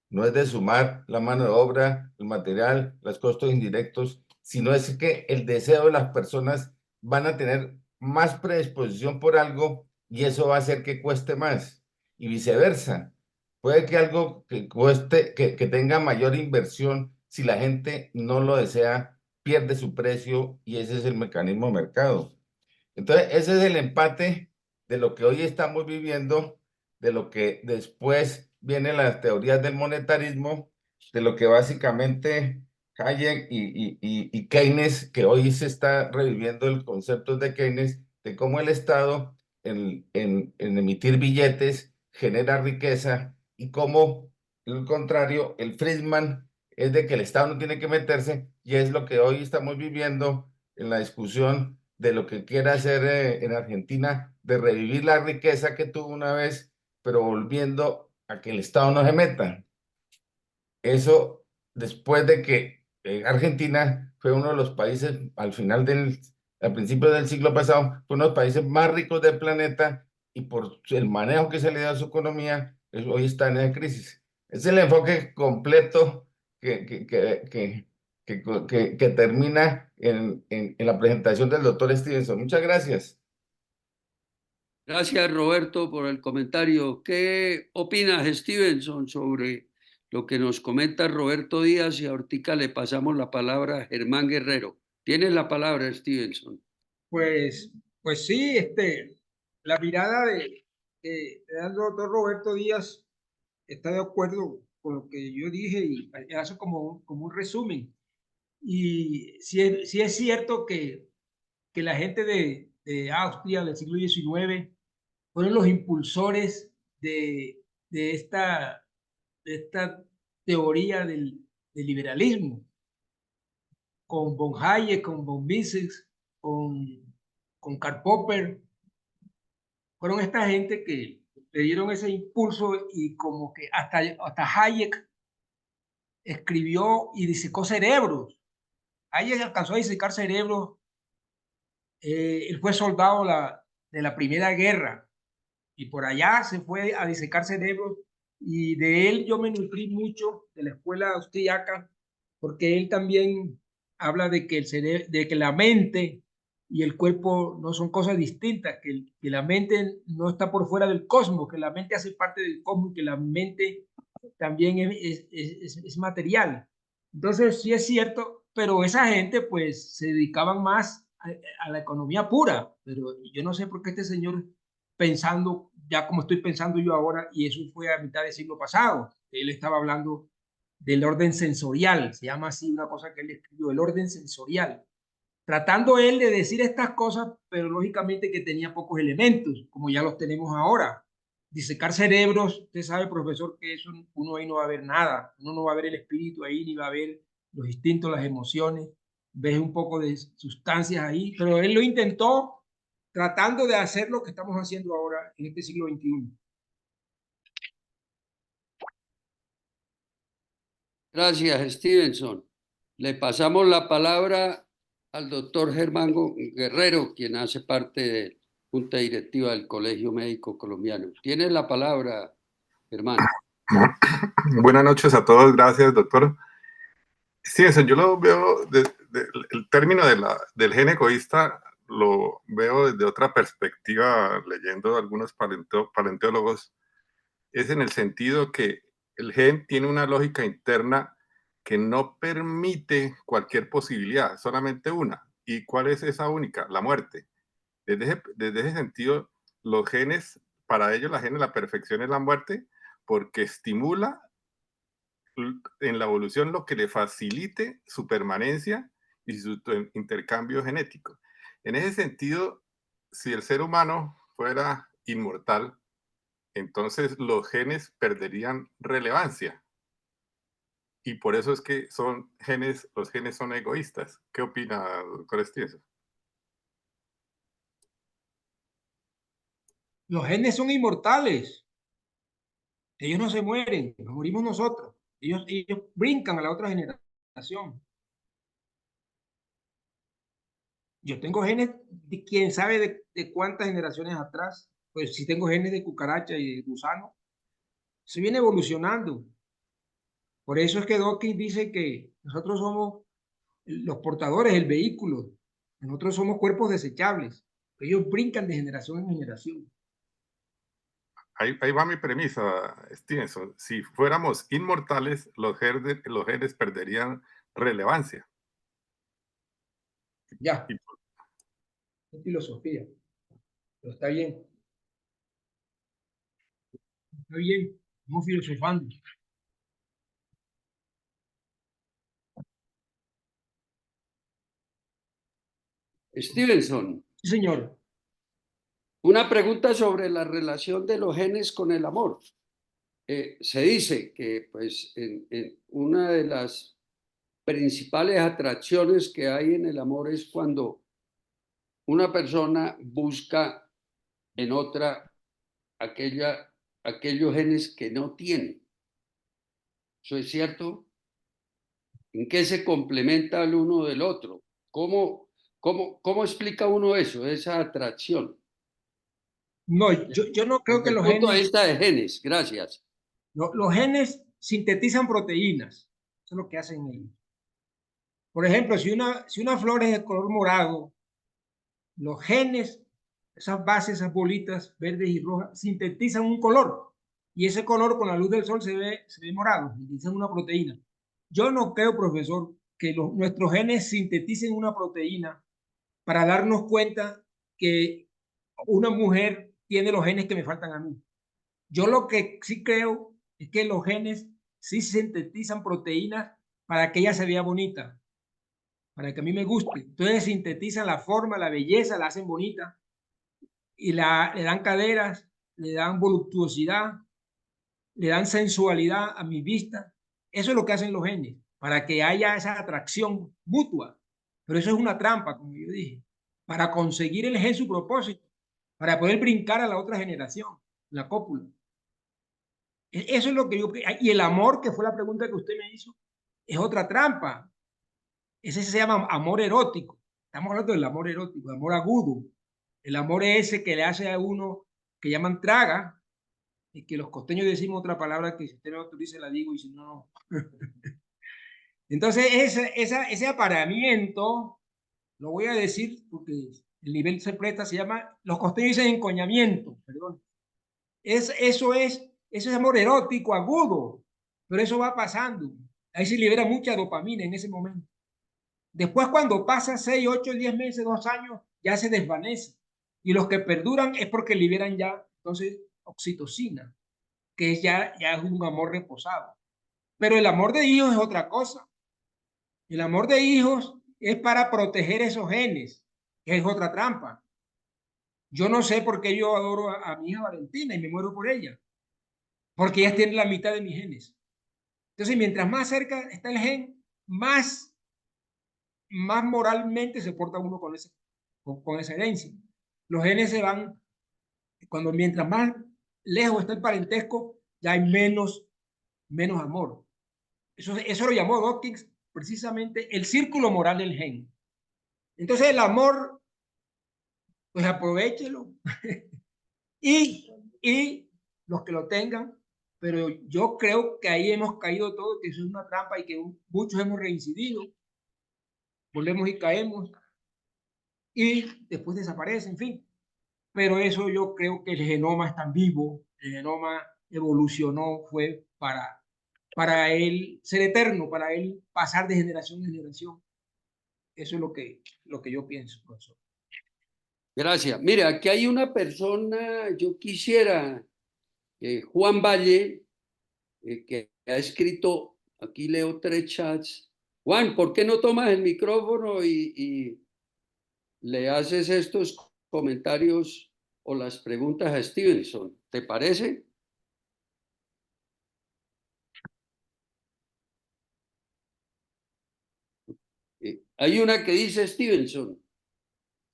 No es de sumar la mano de obra, el material, los costos indirectos, sino es que el deseo de las personas van a tener más predisposición por algo y eso va a hacer que cueste más y viceversa. Puede que algo que cueste, que tenga mayor inversión, si la gente no lo desea, pierde su precio y ese es el mecanismo de mercado. Entonces, ese es el empate de lo que hoy estamos viviendo, de lo que después vienen las teorías del monetarismo, de lo que básicamente Hayek y Keynes, que hoy se está reviviendo el concepto de Keynes, de cómo el Estado en emitir billetes genera riqueza y cómo, al contrario, el Friedman es de que el Estado no tiene que meterse y es lo que hoy estamos viviendo en la discusión de lo que quiere hacer en Argentina, de revivir la riqueza que tuvo una vez, pero volviendo a que el Estado no se meta. Eso después de que Argentina fue uno de los países, al principio del siglo pasado, fue uno de los países más ricos del planeta y por el manejo que se le dio a su economía, hoy está en esa crisis. Es el enfoque completo que termina en la presentación del doctor Stevenson. Muchas gracias. Gracias, Roberto, por el comentario. ¿Qué opinas, Stevenson, sobre lo que nos comenta Roberto Díaz? Y ahorita le pasamos la palabra a Germán Guerrero. Tienes la palabra, Stevenson. Pues sí, la mirada del doctor Roberto Díaz está de acuerdo con lo que yo dije y hace como un resumen. Y sí es cierto que la gente de Austria del siglo XIX fueron los impulsores de esta teoría del liberalismo, con von Hayek, con von Mises, con Karl Popper. Fueron esta gente que le dieron ese impulso y como que hasta Hayek escribió y disecó cerebros. Hayek alcanzó a disecar cerebros. Él fue soldado de la Primera Guerra y por allá se fue a disecar cerebros y de él yo me nutrí mucho de la escuela austríaca porque él también habla de que de que la mente y el cuerpo no son cosas distintas, que la mente no está por fuera del cosmos, que la mente hace parte del cosmos, que la mente también es material. Entonces sí es cierto, pero esa gente pues se dedicaban más a la economía pura, pero yo no sé por qué este señor pensando ya como estoy pensando yo ahora, y eso fue a mitad del siglo pasado, él estaba hablando del orden sensorial, se llama así una cosa que él escribió, el orden sensorial, tratando él de decir estas cosas, pero lógicamente que tenía pocos elementos, como ya los tenemos ahora. Disecar cerebros, usted sabe, profesor, que eso uno ahí no va a ver nada, uno no va a ver el espíritu ahí, ni va a ver los instintos, las emociones, ves un poco de sustancias ahí, pero él lo intentó tratando de hacer lo que estamos haciendo ahora en este siglo XXI. Gracias, Stevenson. Le pasamos la palabra al doctor Germán Guerrero, quien hace parte de la Junta Directiva del Colegio Médico Colombiano. Tienes la palabra, Germán. Buenas noches a todos. Gracias, doctor. Sí, eso yo lo veo, el término del gen egoísta lo veo desde otra perspectiva, leyendo algunos paleontólogos, es en el sentido que el gen tiene una lógica interna que no permite cualquier posibilidad, solamente una. ¿Y cuál es esa única? La muerte. Desde ese sentido, los genes, para ellos la perfección es la muerte, porque estimula en la evolución lo que le facilite su permanencia y su intercambio genético. En ese sentido, si el ser humano fuera inmortal, entonces los genes perderían relevancia. Y por eso es que los genes son egoístas. ¿Qué opina, doctor Stevenson? Los genes son inmortales. Ellos no se mueren, nos morimos nosotros. Ellos brincan a la otra generación. Yo tengo genes de quién sabe de cuántas generaciones atrás. Pues si tengo genes de cucaracha y de gusano, se viene evolucionando. Por eso es que Dawkins dice que nosotros somos los portadores, el vehículo. Nosotros somos cuerpos desechables. Ellos brincan de generación en generación. Ahí va mi premisa, Stevenson. Si fuéramos inmortales, los genes perderían relevancia. Ya. Es filosofía. Pero está bien. Está bien. Estamos filosofando. Stevenson, Sí, señor. una pregunta sobre la relación de los genes con el amor. Se dice que pues, en una de las principales atracciones que hay en el amor es cuando una persona busca en otra aquellos genes que no tiene. ¿Eso es cierto? ¿En qué se complementa el uno del otro? ¿Cómo explica uno eso, esa atracción? No, yo no creo que Desde el los punto de genes... vista de genes, gracias. Los genes sintetizan proteínas. Eso es lo que hacen ellos. Por ejemplo, si una flor es de color morado, los genes, esas bases, esas bolitas verdes y rojas, sintetizan un color. Y ese color con la luz del sol se ve morado, sintetizan una proteína. Yo no creo, profesor, que nuestros genes sinteticen una proteína para darnos cuenta que una mujer tiene los genes que me faltan a mí. Yo lo que sí creo es que los genes sí sintetizan proteínas para que ella se vea bonita, para que a mí me guste. Entonces sintetizan la forma, la belleza, la hacen bonita y le dan caderas, le dan voluptuosidad, le dan sensualidad a mi vista. Eso es lo que hacen los genes, para que haya esa atracción mutua. Pero eso es una trampa, como yo dije, para conseguir el gen su propósito, para poder brincar a la otra generación, la cópula. Eso es lo que yo... Y el amor, que fue la pregunta que usted me hizo, es otra trampa. Ese se llama amor erótico. Estamos hablando del amor erótico, amor agudo. El amor es ese que le hace a uno, que llaman traga, y que los costeños decimos otra palabra que si usted me autoriza la digo y si no, no. Entonces, ese apareamiento, lo voy a decir porque el nivel se presta, se llama, los costeños dicen encoñamiento, perdón. Eso es amor erótico, agudo, pero eso va pasando. Ahí se libera mucha dopamina en ese momento. Después, cuando pasa 6, 8, 10 meses, 2 años, ya se desvanece. Y los que perduran es porque liberan ya, entonces, oxitocina, que ya es un amor reposado. Pero el amor de hijos es otra cosa. El amor de hijos es para proteger esos genes, que es otra trampa. Yo no sé por qué yo adoro a mi hija Valentina y me muero por ella, porque ellas tienen la mitad de mis genes. Entonces, mientras más cerca está el gen, más moralmente se porta uno con esa herencia. Los genes se van, mientras más lejos está el parentesco, ya hay menos amor. Eso lo llamó Dawkins precisamente el círculo moral del gen. Entonces el amor, pues aprovéchelo y los que lo tengan, pero yo creo que ahí hemos caído todos, que eso es una trampa y que muchos hemos reincidido, volvemos y caemos. y después desaparece, en fin. Pero eso yo creo que el genoma es tan vivo, el genoma evolucionó, fue para él ser eterno, para él pasar de generación en generación. Eso es lo que yo pienso, profesor. Gracias. Mira, aquí hay una persona, yo quisiera, Juan Valle, que ha escrito, aquí leo 3 chats. Juan, ¿por qué no tomas el micrófono y le haces estos comentarios o las preguntas a Stevenson? ¿Te parece? Hay una que dice Stevenson: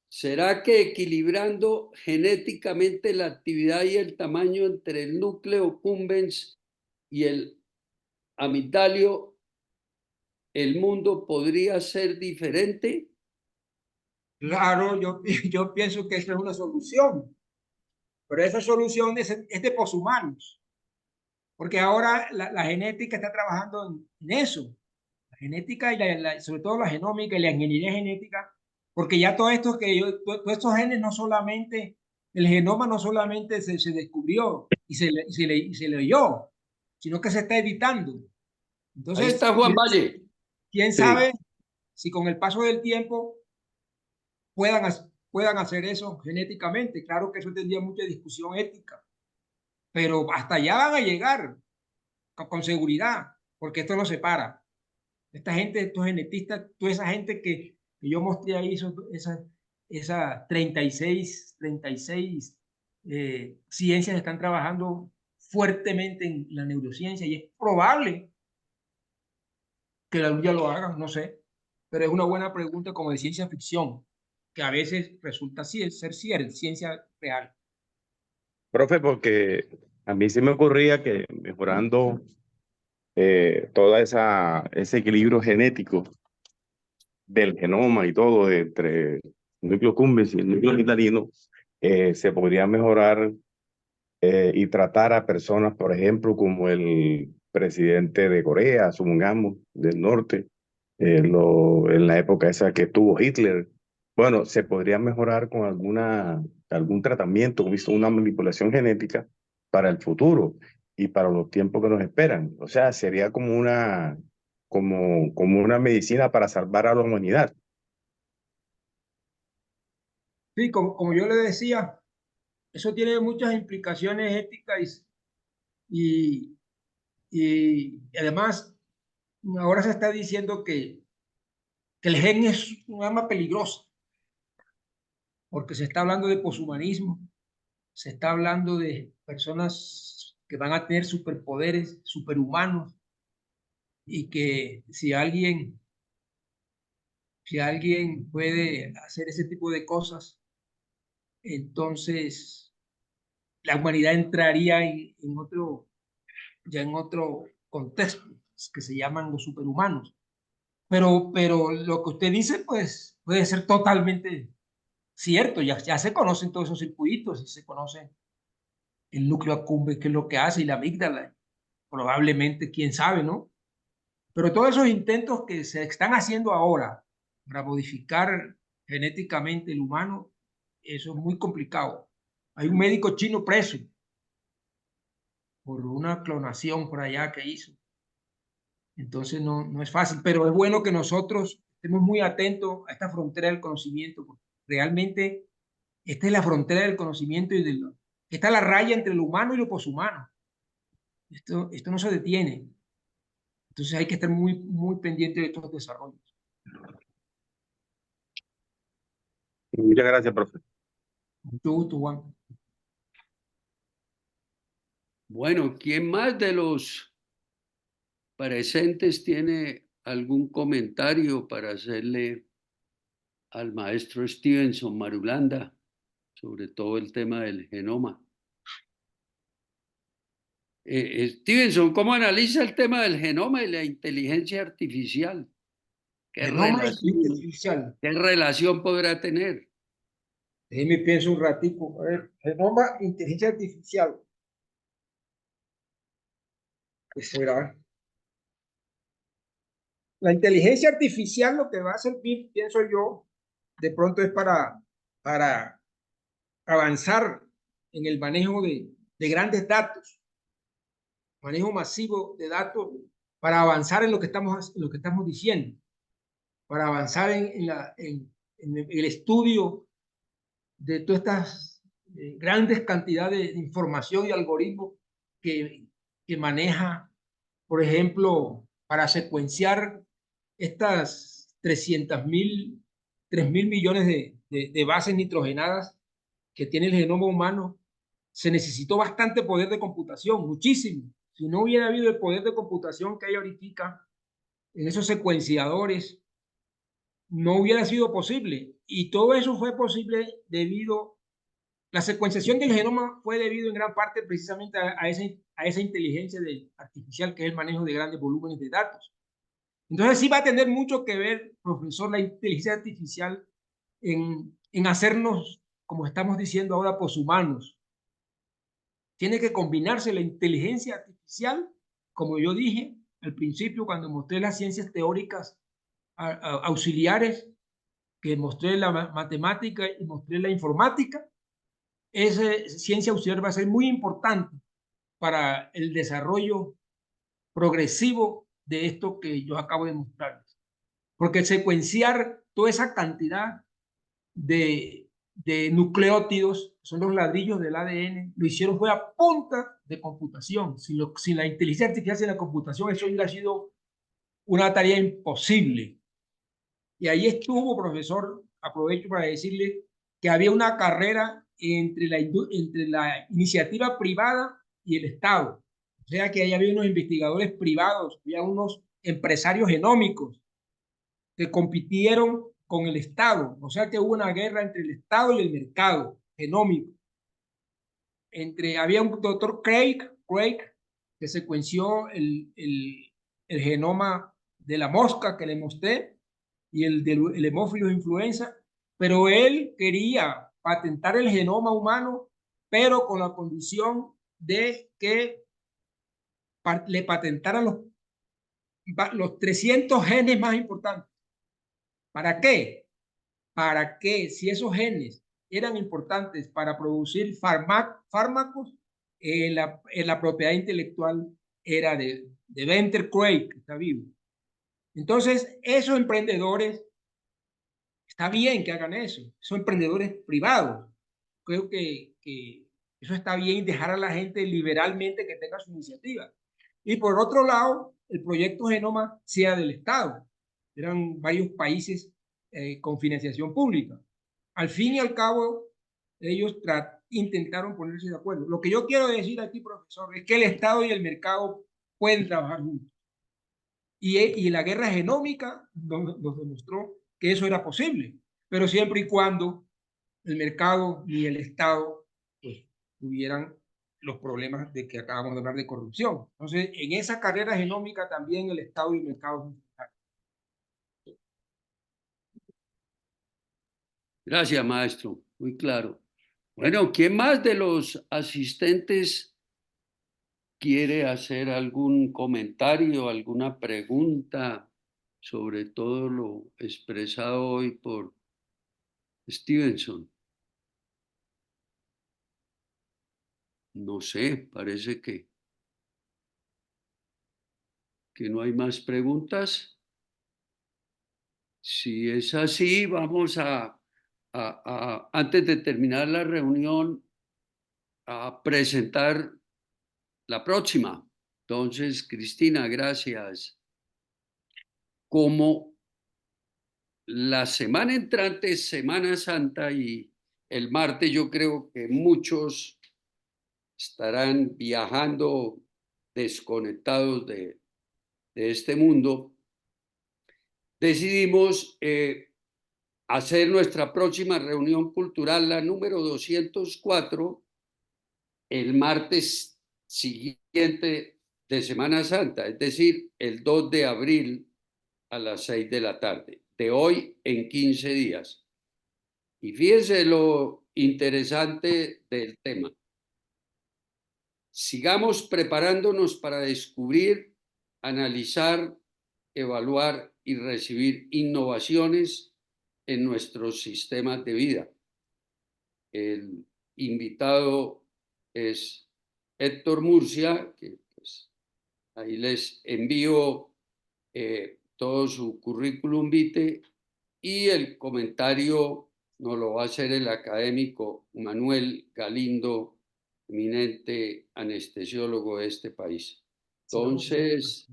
¿será que equilibrando genéticamente la actividad y el tamaño entre el núcleo cumbens y el amigdalio, el mundo podría ser diferente? Claro, yo pienso que esa es una solución, pero esa solución es de poshumanos, porque ahora la genética está trabajando en eso, la genética y sobre todo la genómica y la ingeniería genética, porque ya todo esto todos estos genes no solamente, el genoma no solamente se descubrió y se leyó, sino que se está editando. Ahí Entonces, está Juan Valle. ¿quién Sí. sabe si con el paso del tiempo puedan hacer eso genéticamente? Claro que eso tendría mucha discusión ética, pero hasta allá van a llegar con seguridad, porque esto no se para. Esta gente, estos genetistas, toda esa gente que yo mostré ahí, esas 36 ciencias están trabajando fuertemente en la neurociencia y es probable que la luz ya lo hagan, no sé, pero es una buena pregunta como de ciencia ficción, que a veces resulta ser ciencia real. Profe, porque a mí se me ocurría que mejorando toda ese equilibrio genético del genoma y todo entre el núcleo cumbens y el núcleo amigdalino, se podría mejorar y tratar a personas, por ejemplo, como el presidente de Corea, supongamos, del norte, en la época esa que tuvo Hitler. Bueno, se podría mejorar con algún tratamiento, visto una manipulación genética para el futuro y para los tiempos que nos esperan. O sea, sería como como una medicina para salvar a la humanidad. Sí, como yo le decía, eso tiene muchas implicaciones éticas y además ahora se está diciendo que el gen es un arma peligrosa, porque se está hablando de poshumanismo, se está hablando de personas que van a tener superpoderes, superhumanos, y que si alguien puede hacer ese tipo de cosas, entonces la humanidad entraría ya en otro contexto, que se llaman los superhumanos. Pero lo que usted dice, pues puede ser totalmente cierto, ya se conocen todos esos circuitos y se conoce el núcleo accumbens, qué es lo que hace, y la amígdala, probablemente, quién sabe, ¿no? Pero todos esos intentos que se están haciendo ahora para modificar genéticamente el humano, eso es muy complicado. Hay un médico chino preso por una clonación por allá que hizo. Entonces no es fácil, pero es bueno que nosotros estemos muy atentos a esta frontera del conocimiento, porque realmente esta es la frontera del conocimiento esta es la raya entre lo humano y lo poshumano. Esto no se detiene. Entonces hay que estar muy pendiente de estos desarrollos. Muchas gracias, profe. Mucho gusto, Juan. Bueno, ¿quién más de los presentes tiene algún comentario para hacerle al maestro Stevenson Marulanda sobre todo el tema del genoma? Stevenson, ¿cómo analiza el tema del genoma y la inteligencia artificial? Genoma artificial. ¿Qué relación podrá tener? Déjeme pienso un ratico. A ver, genoma, inteligencia artificial. ¿Qué será? La inteligencia artificial lo que va a servir, pienso yo, de pronto es para avanzar en el manejo de grandes datos, manejo masivo de datos, para avanzar en lo que estamos diciendo, para avanzar en el estudio de todas estas grandes cantidades de información y algoritmos que maneja, por ejemplo, para secuenciar estas 3.000 millones de bases nitrogenadas que tiene el genoma humano. Se necesitó bastante poder de computación, muchísimo. Si no hubiera habido el poder de computación que hay ahorita en esos secuenciadores, no hubiera sido posible. Y todo eso fue posible debido, la secuenciación del genoma fue debido en gran parte precisamente a esa inteligencia artificial, que es el manejo de grandes volúmenes de datos. Entonces sí va a tener mucho que ver, profesor, la inteligencia artificial en hacernos, como estamos diciendo ahora, poshumanos. Tiene que combinarse la inteligencia artificial, como yo dije al principio cuando mostré las ciencias teóricas auxiliares, que mostré la matemática y mostré la informática. Esa ciencia auxiliar va a ser muy importante para el desarrollo progresivo de esto que yo acabo de mostrarles. Porque secuenciar toda esa cantidad de nucleótidos, son los ladrillos del ADN, lo hicieron fue a punta de computación. Sin la inteligencia artificial, sin la computación, eso hubiera sido una tarea imposible. Y ahí estuvo, profesor, aprovecho para decirle que había una carrera entre la iniciativa privada y el Estado. O sea que ahí había unos investigadores privados, había unos empresarios genómicos que compitieron con el Estado. O sea que hubo una guerra entre el Estado y el mercado genómico. Había un doctor Craig, que secuenció el genoma de la mosca que le mostré y el hemófilos influenza, pero él quería patentar el genoma humano, pero con la condición de que le patentaran los 300 genes más importantes. ¿Para qué? Para que si esos genes eran importantes para producir fármacos, la propiedad intelectual era de Venter Craig, que está vivo. Entonces, esos emprendedores, está bien que hagan eso, son emprendedores privados. Creo que eso está bien, dejar a la gente liberalmente que tenga su iniciativa. Y por otro lado, el proyecto Genoma sea del Estado. Eran varios países con financiación pública. Al fin y al cabo, ellos intentaron ponerse de acuerdo. Lo que yo quiero decir aquí, profesor, es que el Estado y el mercado pueden trabajar juntos. Y la guerra genómica nos demostró que eso era posible, pero siempre y cuando el mercado ni el Estado pues, tuvieran los problemas de que acabamos de hablar de corrupción. Entonces, en esa carrera genómica también el Estado y el mercado. Gracias, maestro. Muy claro. Bueno, ¿quién más de los asistentes quiere hacer algún comentario, alguna pregunta sobre todo lo expresado hoy por Stevenson? No sé, parece que no hay más preguntas. Si es así, vamos antes de terminar la reunión, a presentar la próxima. Entonces, Cristina, gracias. Como la semana entrante es Semana Santa y el martes yo creo que muchos estarán viajando desconectados de este mundo, decidimos hacer nuestra próxima reunión cultural, la número 204, el martes siguiente de Semana Santa, es decir, el 2 de abril a las 6 de la tarde, de hoy en 15 días. Y fíjense lo interesante del tema. Sigamos preparándonos para descubrir, analizar, evaluar y recibir innovaciones en nuestros sistemas de vida. El invitado es Héctor Murcia, que pues, ahí les envío todo su currículum vitae, y el comentario nos lo va a hacer el académico Manuel Galindo, eminente anestesiólogo de este país. Entonces,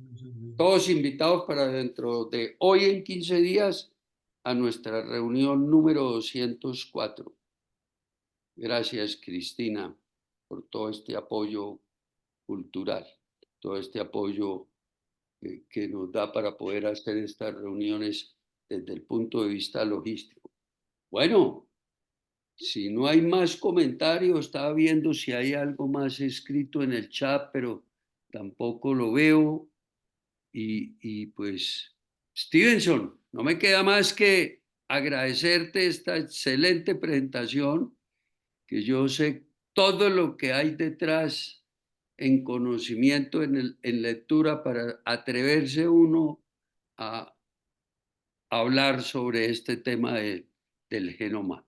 todos invitados para dentro de hoy en 15 días a nuestra reunión número 204. Gracias, Cristina, por todo este apoyo cultural, todo este apoyo que nos da para poder hacer estas reuniones desde el punto de vista logístico. Bueno, si no hay más comentarios, estaba viendo si hay algo más escrito en el chat, pero tampoco lo veo. Y pues, Stevenson, no me queda más que agradecerte esta excelente presentación, que yo sé todo lo que hay detrás en conocimiento, en lectura, para atreverse uno a hablar sobre este tema del genoma.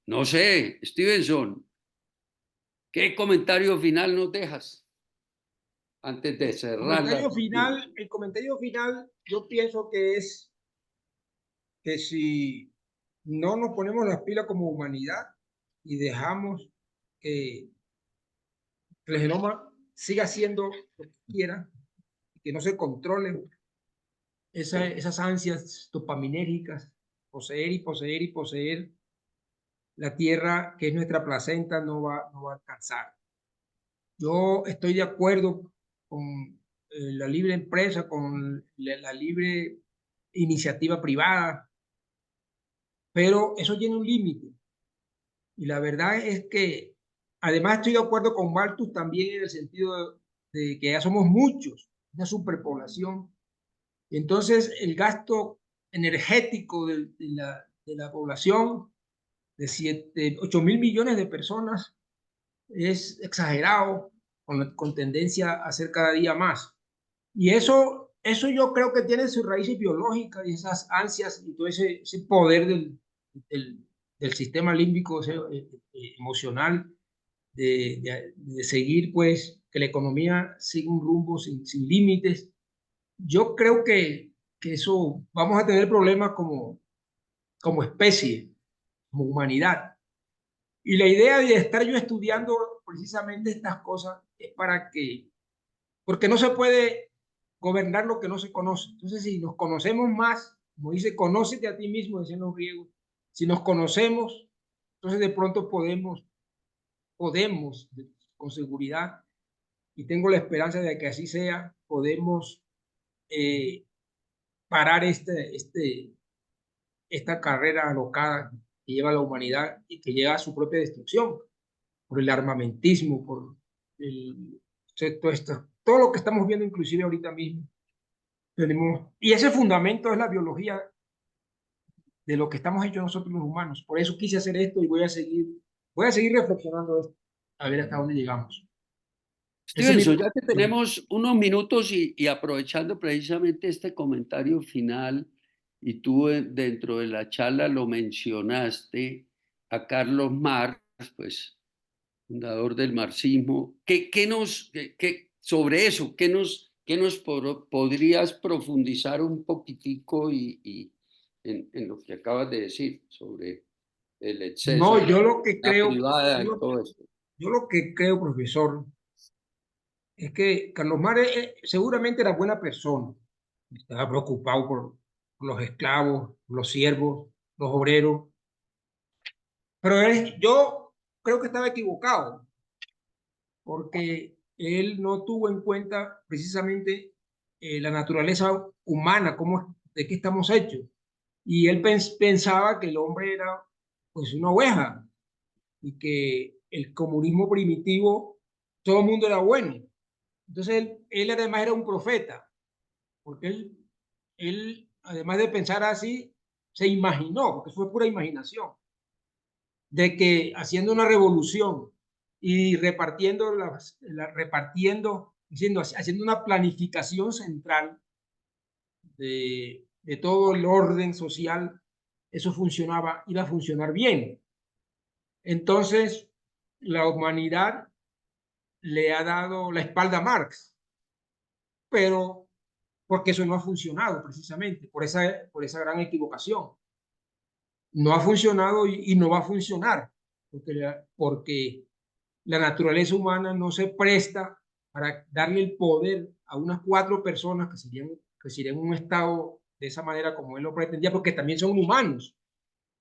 No sé, Stevenson, ¿qué comentario final nos dejas antes de cerrar? El comentario final, yo pienso que es que si no nos ponemos las pilas como humanidad y dejamos que el genoma siga haciendo lo que quiera, que no se controlen esas ansias dopaminérgicas, poseer y poseer y poseer, la tierra, que es nuestra placenta, no va a alcanzar. Yo estoy de acuerdo con la libre empresa, con la libre iniciativa privada, pero eso tiene un límite. Y la verdad es que, además estoy de acuerdo con Malthus también en el sentido de que ya somos muchos, una superpoblación. Entonces, el gasto energético de la población de 8.000 millones de personas es exagerado, con tendencia a ser cada día más. Y eso yo creo que tiene sus raíces biológicas y esas ansias y todo ese poder del sistema límbico emocional de seguir, pues, que la economía siga un rumbo sin límites. Yo creo que eso vamos a tener problemas como especie, como humanidad. Y la idea de estar yo estudiando precisamente estas cosas es porque no se puede gobernar lo que no se conoce. Entonces, si nos conocemos más, como dice, conócete a ti mismo, decían los griegos, si nos conocemos, entonces de pronto podemos con seguridad, y tengo la esperanza de que así sea, podemos parar esta carrera alocada que lleva a la humanidad y que lleva a su propia destrucción por el armamentismo, por todo lo que estamos viendo inclusive ahorita mismo. Y ese fundamento es la biología de lo que estamos hechos nosotros los humanos. Por eso quise hacer esto y voy a seguir reflexionando esto, a ver hasta dónde llegamos. Stevenson, ya que tenemos unos minutos y aprovechando precisamente este comentario final, y tú dentro de la charla lo mencionaste a Carlos Marx, pues fundador del marxismo, sobre eso, ¿qué nos podrías profundizar un poquitico y en lo que acabas de decir sobre el exceso? No, yo lo que creo, yo lo que creo, profesor, es que Carlos Marx seguramente era buena persona, estaba preocupado por los esclavos, los siervos, los obreros, pero yo creo que estaba equivocado, porque él no tuvo en cuenta precisamente la naturaleza humana, de qué estamos hechos, y él pensaba que el hombre era pues una oveja, y que el comunismo primitivo, todo el mundo era bueno. Entonces él además era un profeta, porque él, además de pensar así, se imaginó, porque fue pura imaginación, de que haciendo una revolución y haciendo una planificación central de todo el orden social, eso funcionaba, iba a funcionar bien. Entonces, la humanidad le ha dado la espalda a Marx, pero porque eso no ha funcionado precisamente, por esa gran equivocación. No ha funcionado y no va a funcionar, porque la naturaleza humana no se presta para darle el poder a unas 4 personas que serían un Estado de esa manera como él lo pretendía, porque también son humanos,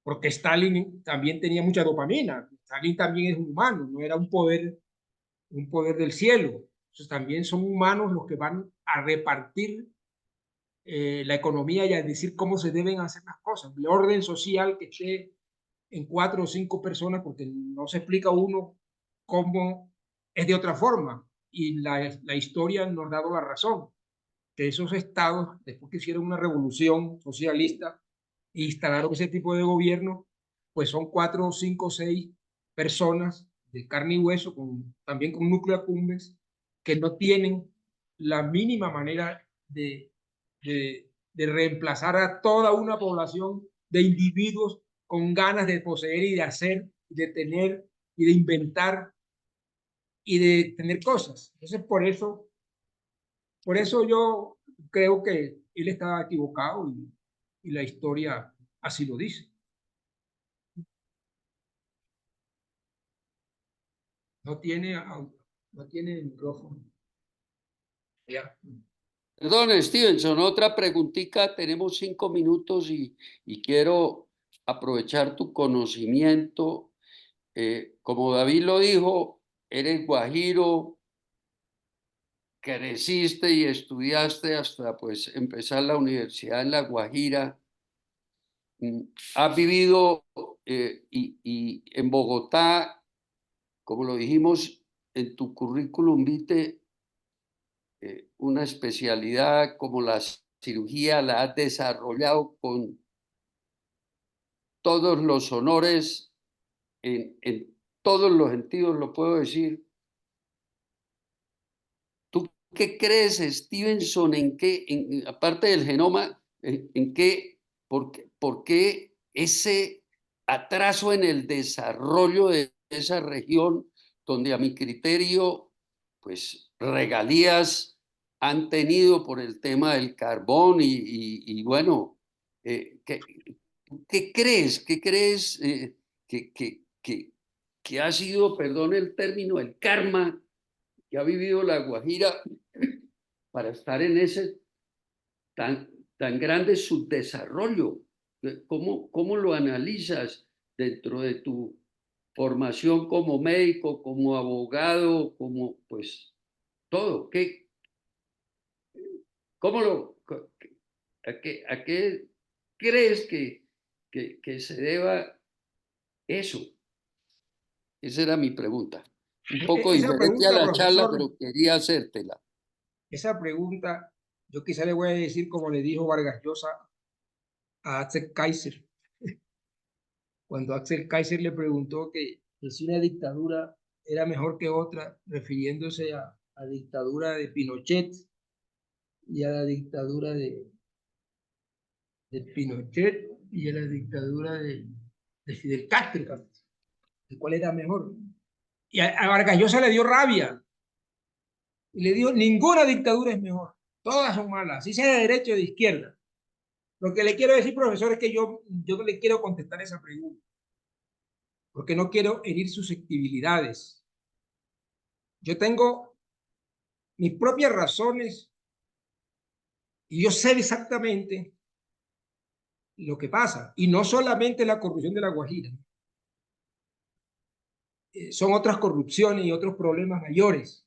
porque Stalin también tenía mucha dopamina, Stalin también es un humano, no era un poder del cielo. Entonces también son humanos los que van a repartir la economía y a decir cómo se deben hacer las cosas. El orden social que esté en 4 o 5 personas, porque no se explica uno cómo es de otra forma. Y la historia nos ha dado la razón, que esos estados, después que hicieron una revolución socialista e instalaron ese tipo de gobierno, pues son 4, 5, 6 personas de carne y hueso, también con núcleo accumbens, que no tienen la mínima manera de reemplazar a toda una población de individuos con ganas de poseer y de hacer, de tener y de inventar y de tener cosas. Entonces, por eso yo creo que él estaba equivocado y la historia así lo dice. No tiene micrófono. Ya. Perdón, Stevenson, otra preguntita. Tenemos 5 minutos y quiero aprovechar tu conocimiento. Como David lo dijo, eres guajiro, creciste y estudiaste hasta pues empezar la universidad en La Guajira. Has vivido y en Bogotá, como lo dijimos en tu currículum vitae, una especialidad como la cirugía la has desarrollado con todos los honores, en todos los sentidos, lo puedo decir. ¿Tú qué crees, Stevenson, aparte del genoma, por qué ese atraso en el desarrollo de esa región donde a mi criterio, pues regalías han tenido por el tema del carbón y bueno, ¿qué crees? ¿Qué crees que ha sido, perdón el término, el karma que ha vivido La Guajira para estar en ese tan grande subdesarrollo? ¿Cómo lo analizas dentro de tu formación como médico, como abogado, como pues todo? ¿A qué crees que se deba eso? Esa era mi pregunta. Un poco Esa diferente a pregunta, la charla, profesor, pero quería hacértela. esa pregunta, yo quizá le voy a decir como le dijo Vargas Llosa a Axel Kaiser. Cuando Axel Kaiser le preguntó que si una dictadura era mejor que otra, refiriéndose a la dictadura de Pinochet y a la dictadura de Pinochet y a la dictadura de Fidel Castro, ¿de cuál era mejor? Y a Vargas Llosa le dio rabia y le dijo, ninguna dictadura es mejor, todas son malas, así sea de derecha o de izquierda. Lo que le quiero decir, profesor, es que yo no le quiero contestar esa pregunta, porque no quiero herir susceptibilidades. Yo tengo mis propias razones y yo sé exactamente lo que pasa. Y no solamente la corrupción de La Guajira. Son otras corrupciones y otros problemas mayores.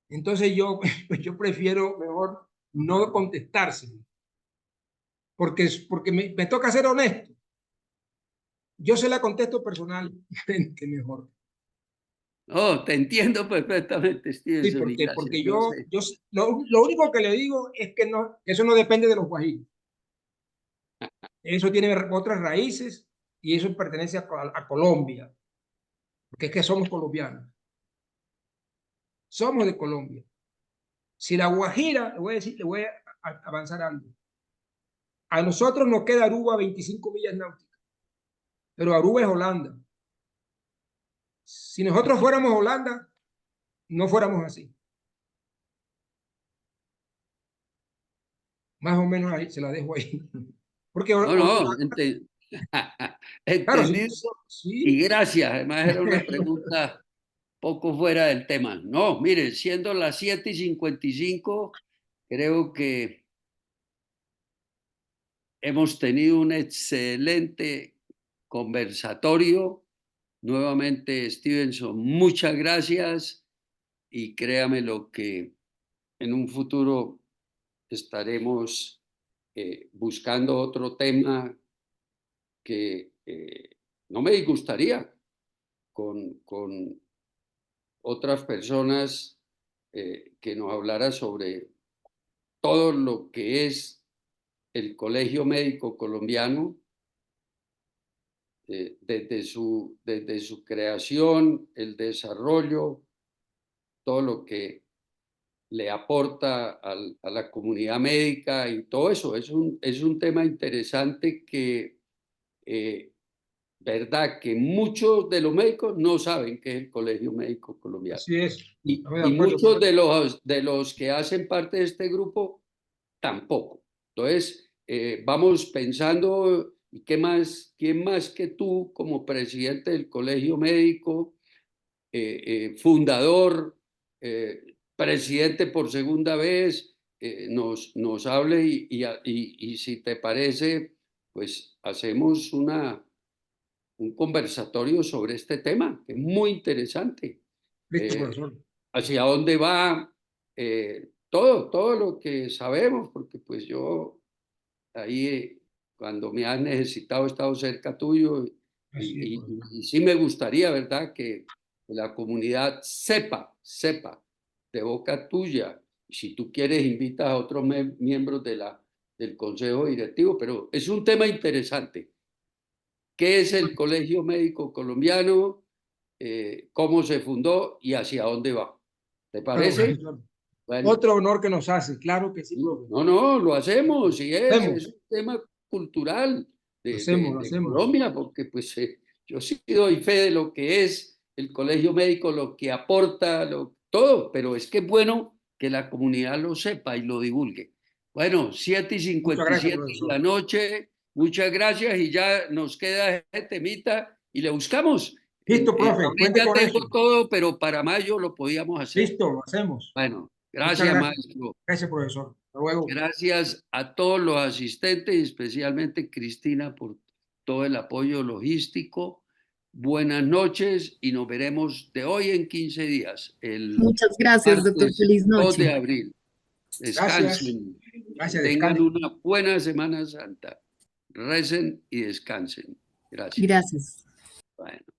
Entonces yo prefiero mejor no contestárselo. Porque me toca ser honesto. Yo se la contesto personalmente mejor. Oh, te entiendo perfectamente, Sí, Stevenson, y gracias. porque lo único que le digo es que eso no depende de los guajiros. Eso tiene otras raíces y eso pertenece a Colombia, porque es que somos colombianos. Somos de Colombia. Si La Guajira, le voy a avanzar algo. A nosotros nos queda Aruba 25 millas náuticas, pero Aruba es Holanda. Si nosotros fuéramos Holanda, no fuéramos así. Más o menos ahí, se la dejo ahí. Porque Entendido. Y gracias, además era una pregunta poco fuera del tema. No, mire, siendo las 7:55, creo que hemos tenido un excelente conversatorio. Nuevamente, Stevenson, muchas gracias y créame lo que en un futuro estaremos buscando otro tema que no me disgustaría con otras personas que nos hablara sobre todo lo que es el Colegio Médico Colombiano, desde su creación, el desarrollo, todo lo que le aporta a la comunidad médica y todo eso. Es un tema interesante que, verdad, que muchos de los médicos no saben qué es el Colegio Médico Colombiano. Así es. Y muchos de los que hacen parte de este grupo tampoco. Entonces, vamos pensando, ¿quién más que tú como presidente del Colegio Médico, fundador, presidente por segunda vez, nos hable y si te parece, pues hacemos un conversatorio sobre este tema, que es muy interesante. Listo, profesor. Hacia dónde va todo lo que sabemos, porque pues yo ahí cuando me has necesitado he estado cerca tuyo y sí me gustaría, ¿verdad?, que la comunidad sepa de boca tuya. Si tú quieres, invitas a otros miembros del Consejo Directivo, pero es un tema interesante. ¿Qué es el Colegio Médico Colombiano? ¿Cómo se fundó y hacia dónde va? ¿Te parece? Bueno, otro honor que nos hace, claro que sí, profe. No, lo hacemos, y es un tema cultural de Colombia, porque pues yo sí doy fe de lo que es el Colegio Médico, lo que aporta, todo, pero es que es bueno que la comunidad lo sepa y lo divulgue. Bueno, 7:57 de la noche, muchas gracias, y ya nos queda este temita y le buscamos. Listo, profe, cuente con tengo eso. todo, pero para mayo lo podíamos hacer. Listo, lo hacemos. Bueno, gracias, maestro. Gracias, profesor. Hasta luego. Gracias a todos los asistentes y especialmente Cristina por todo el apoyo logístico. Buenas noches y nos veremos de hoy en 15 días. Muchas gracias, doctor. Feliz noche. 2 de abril. Descansen. Gracias. Tengan una buena Semana Santa. Recen y descansen. Gracias. Gracias. Bueno.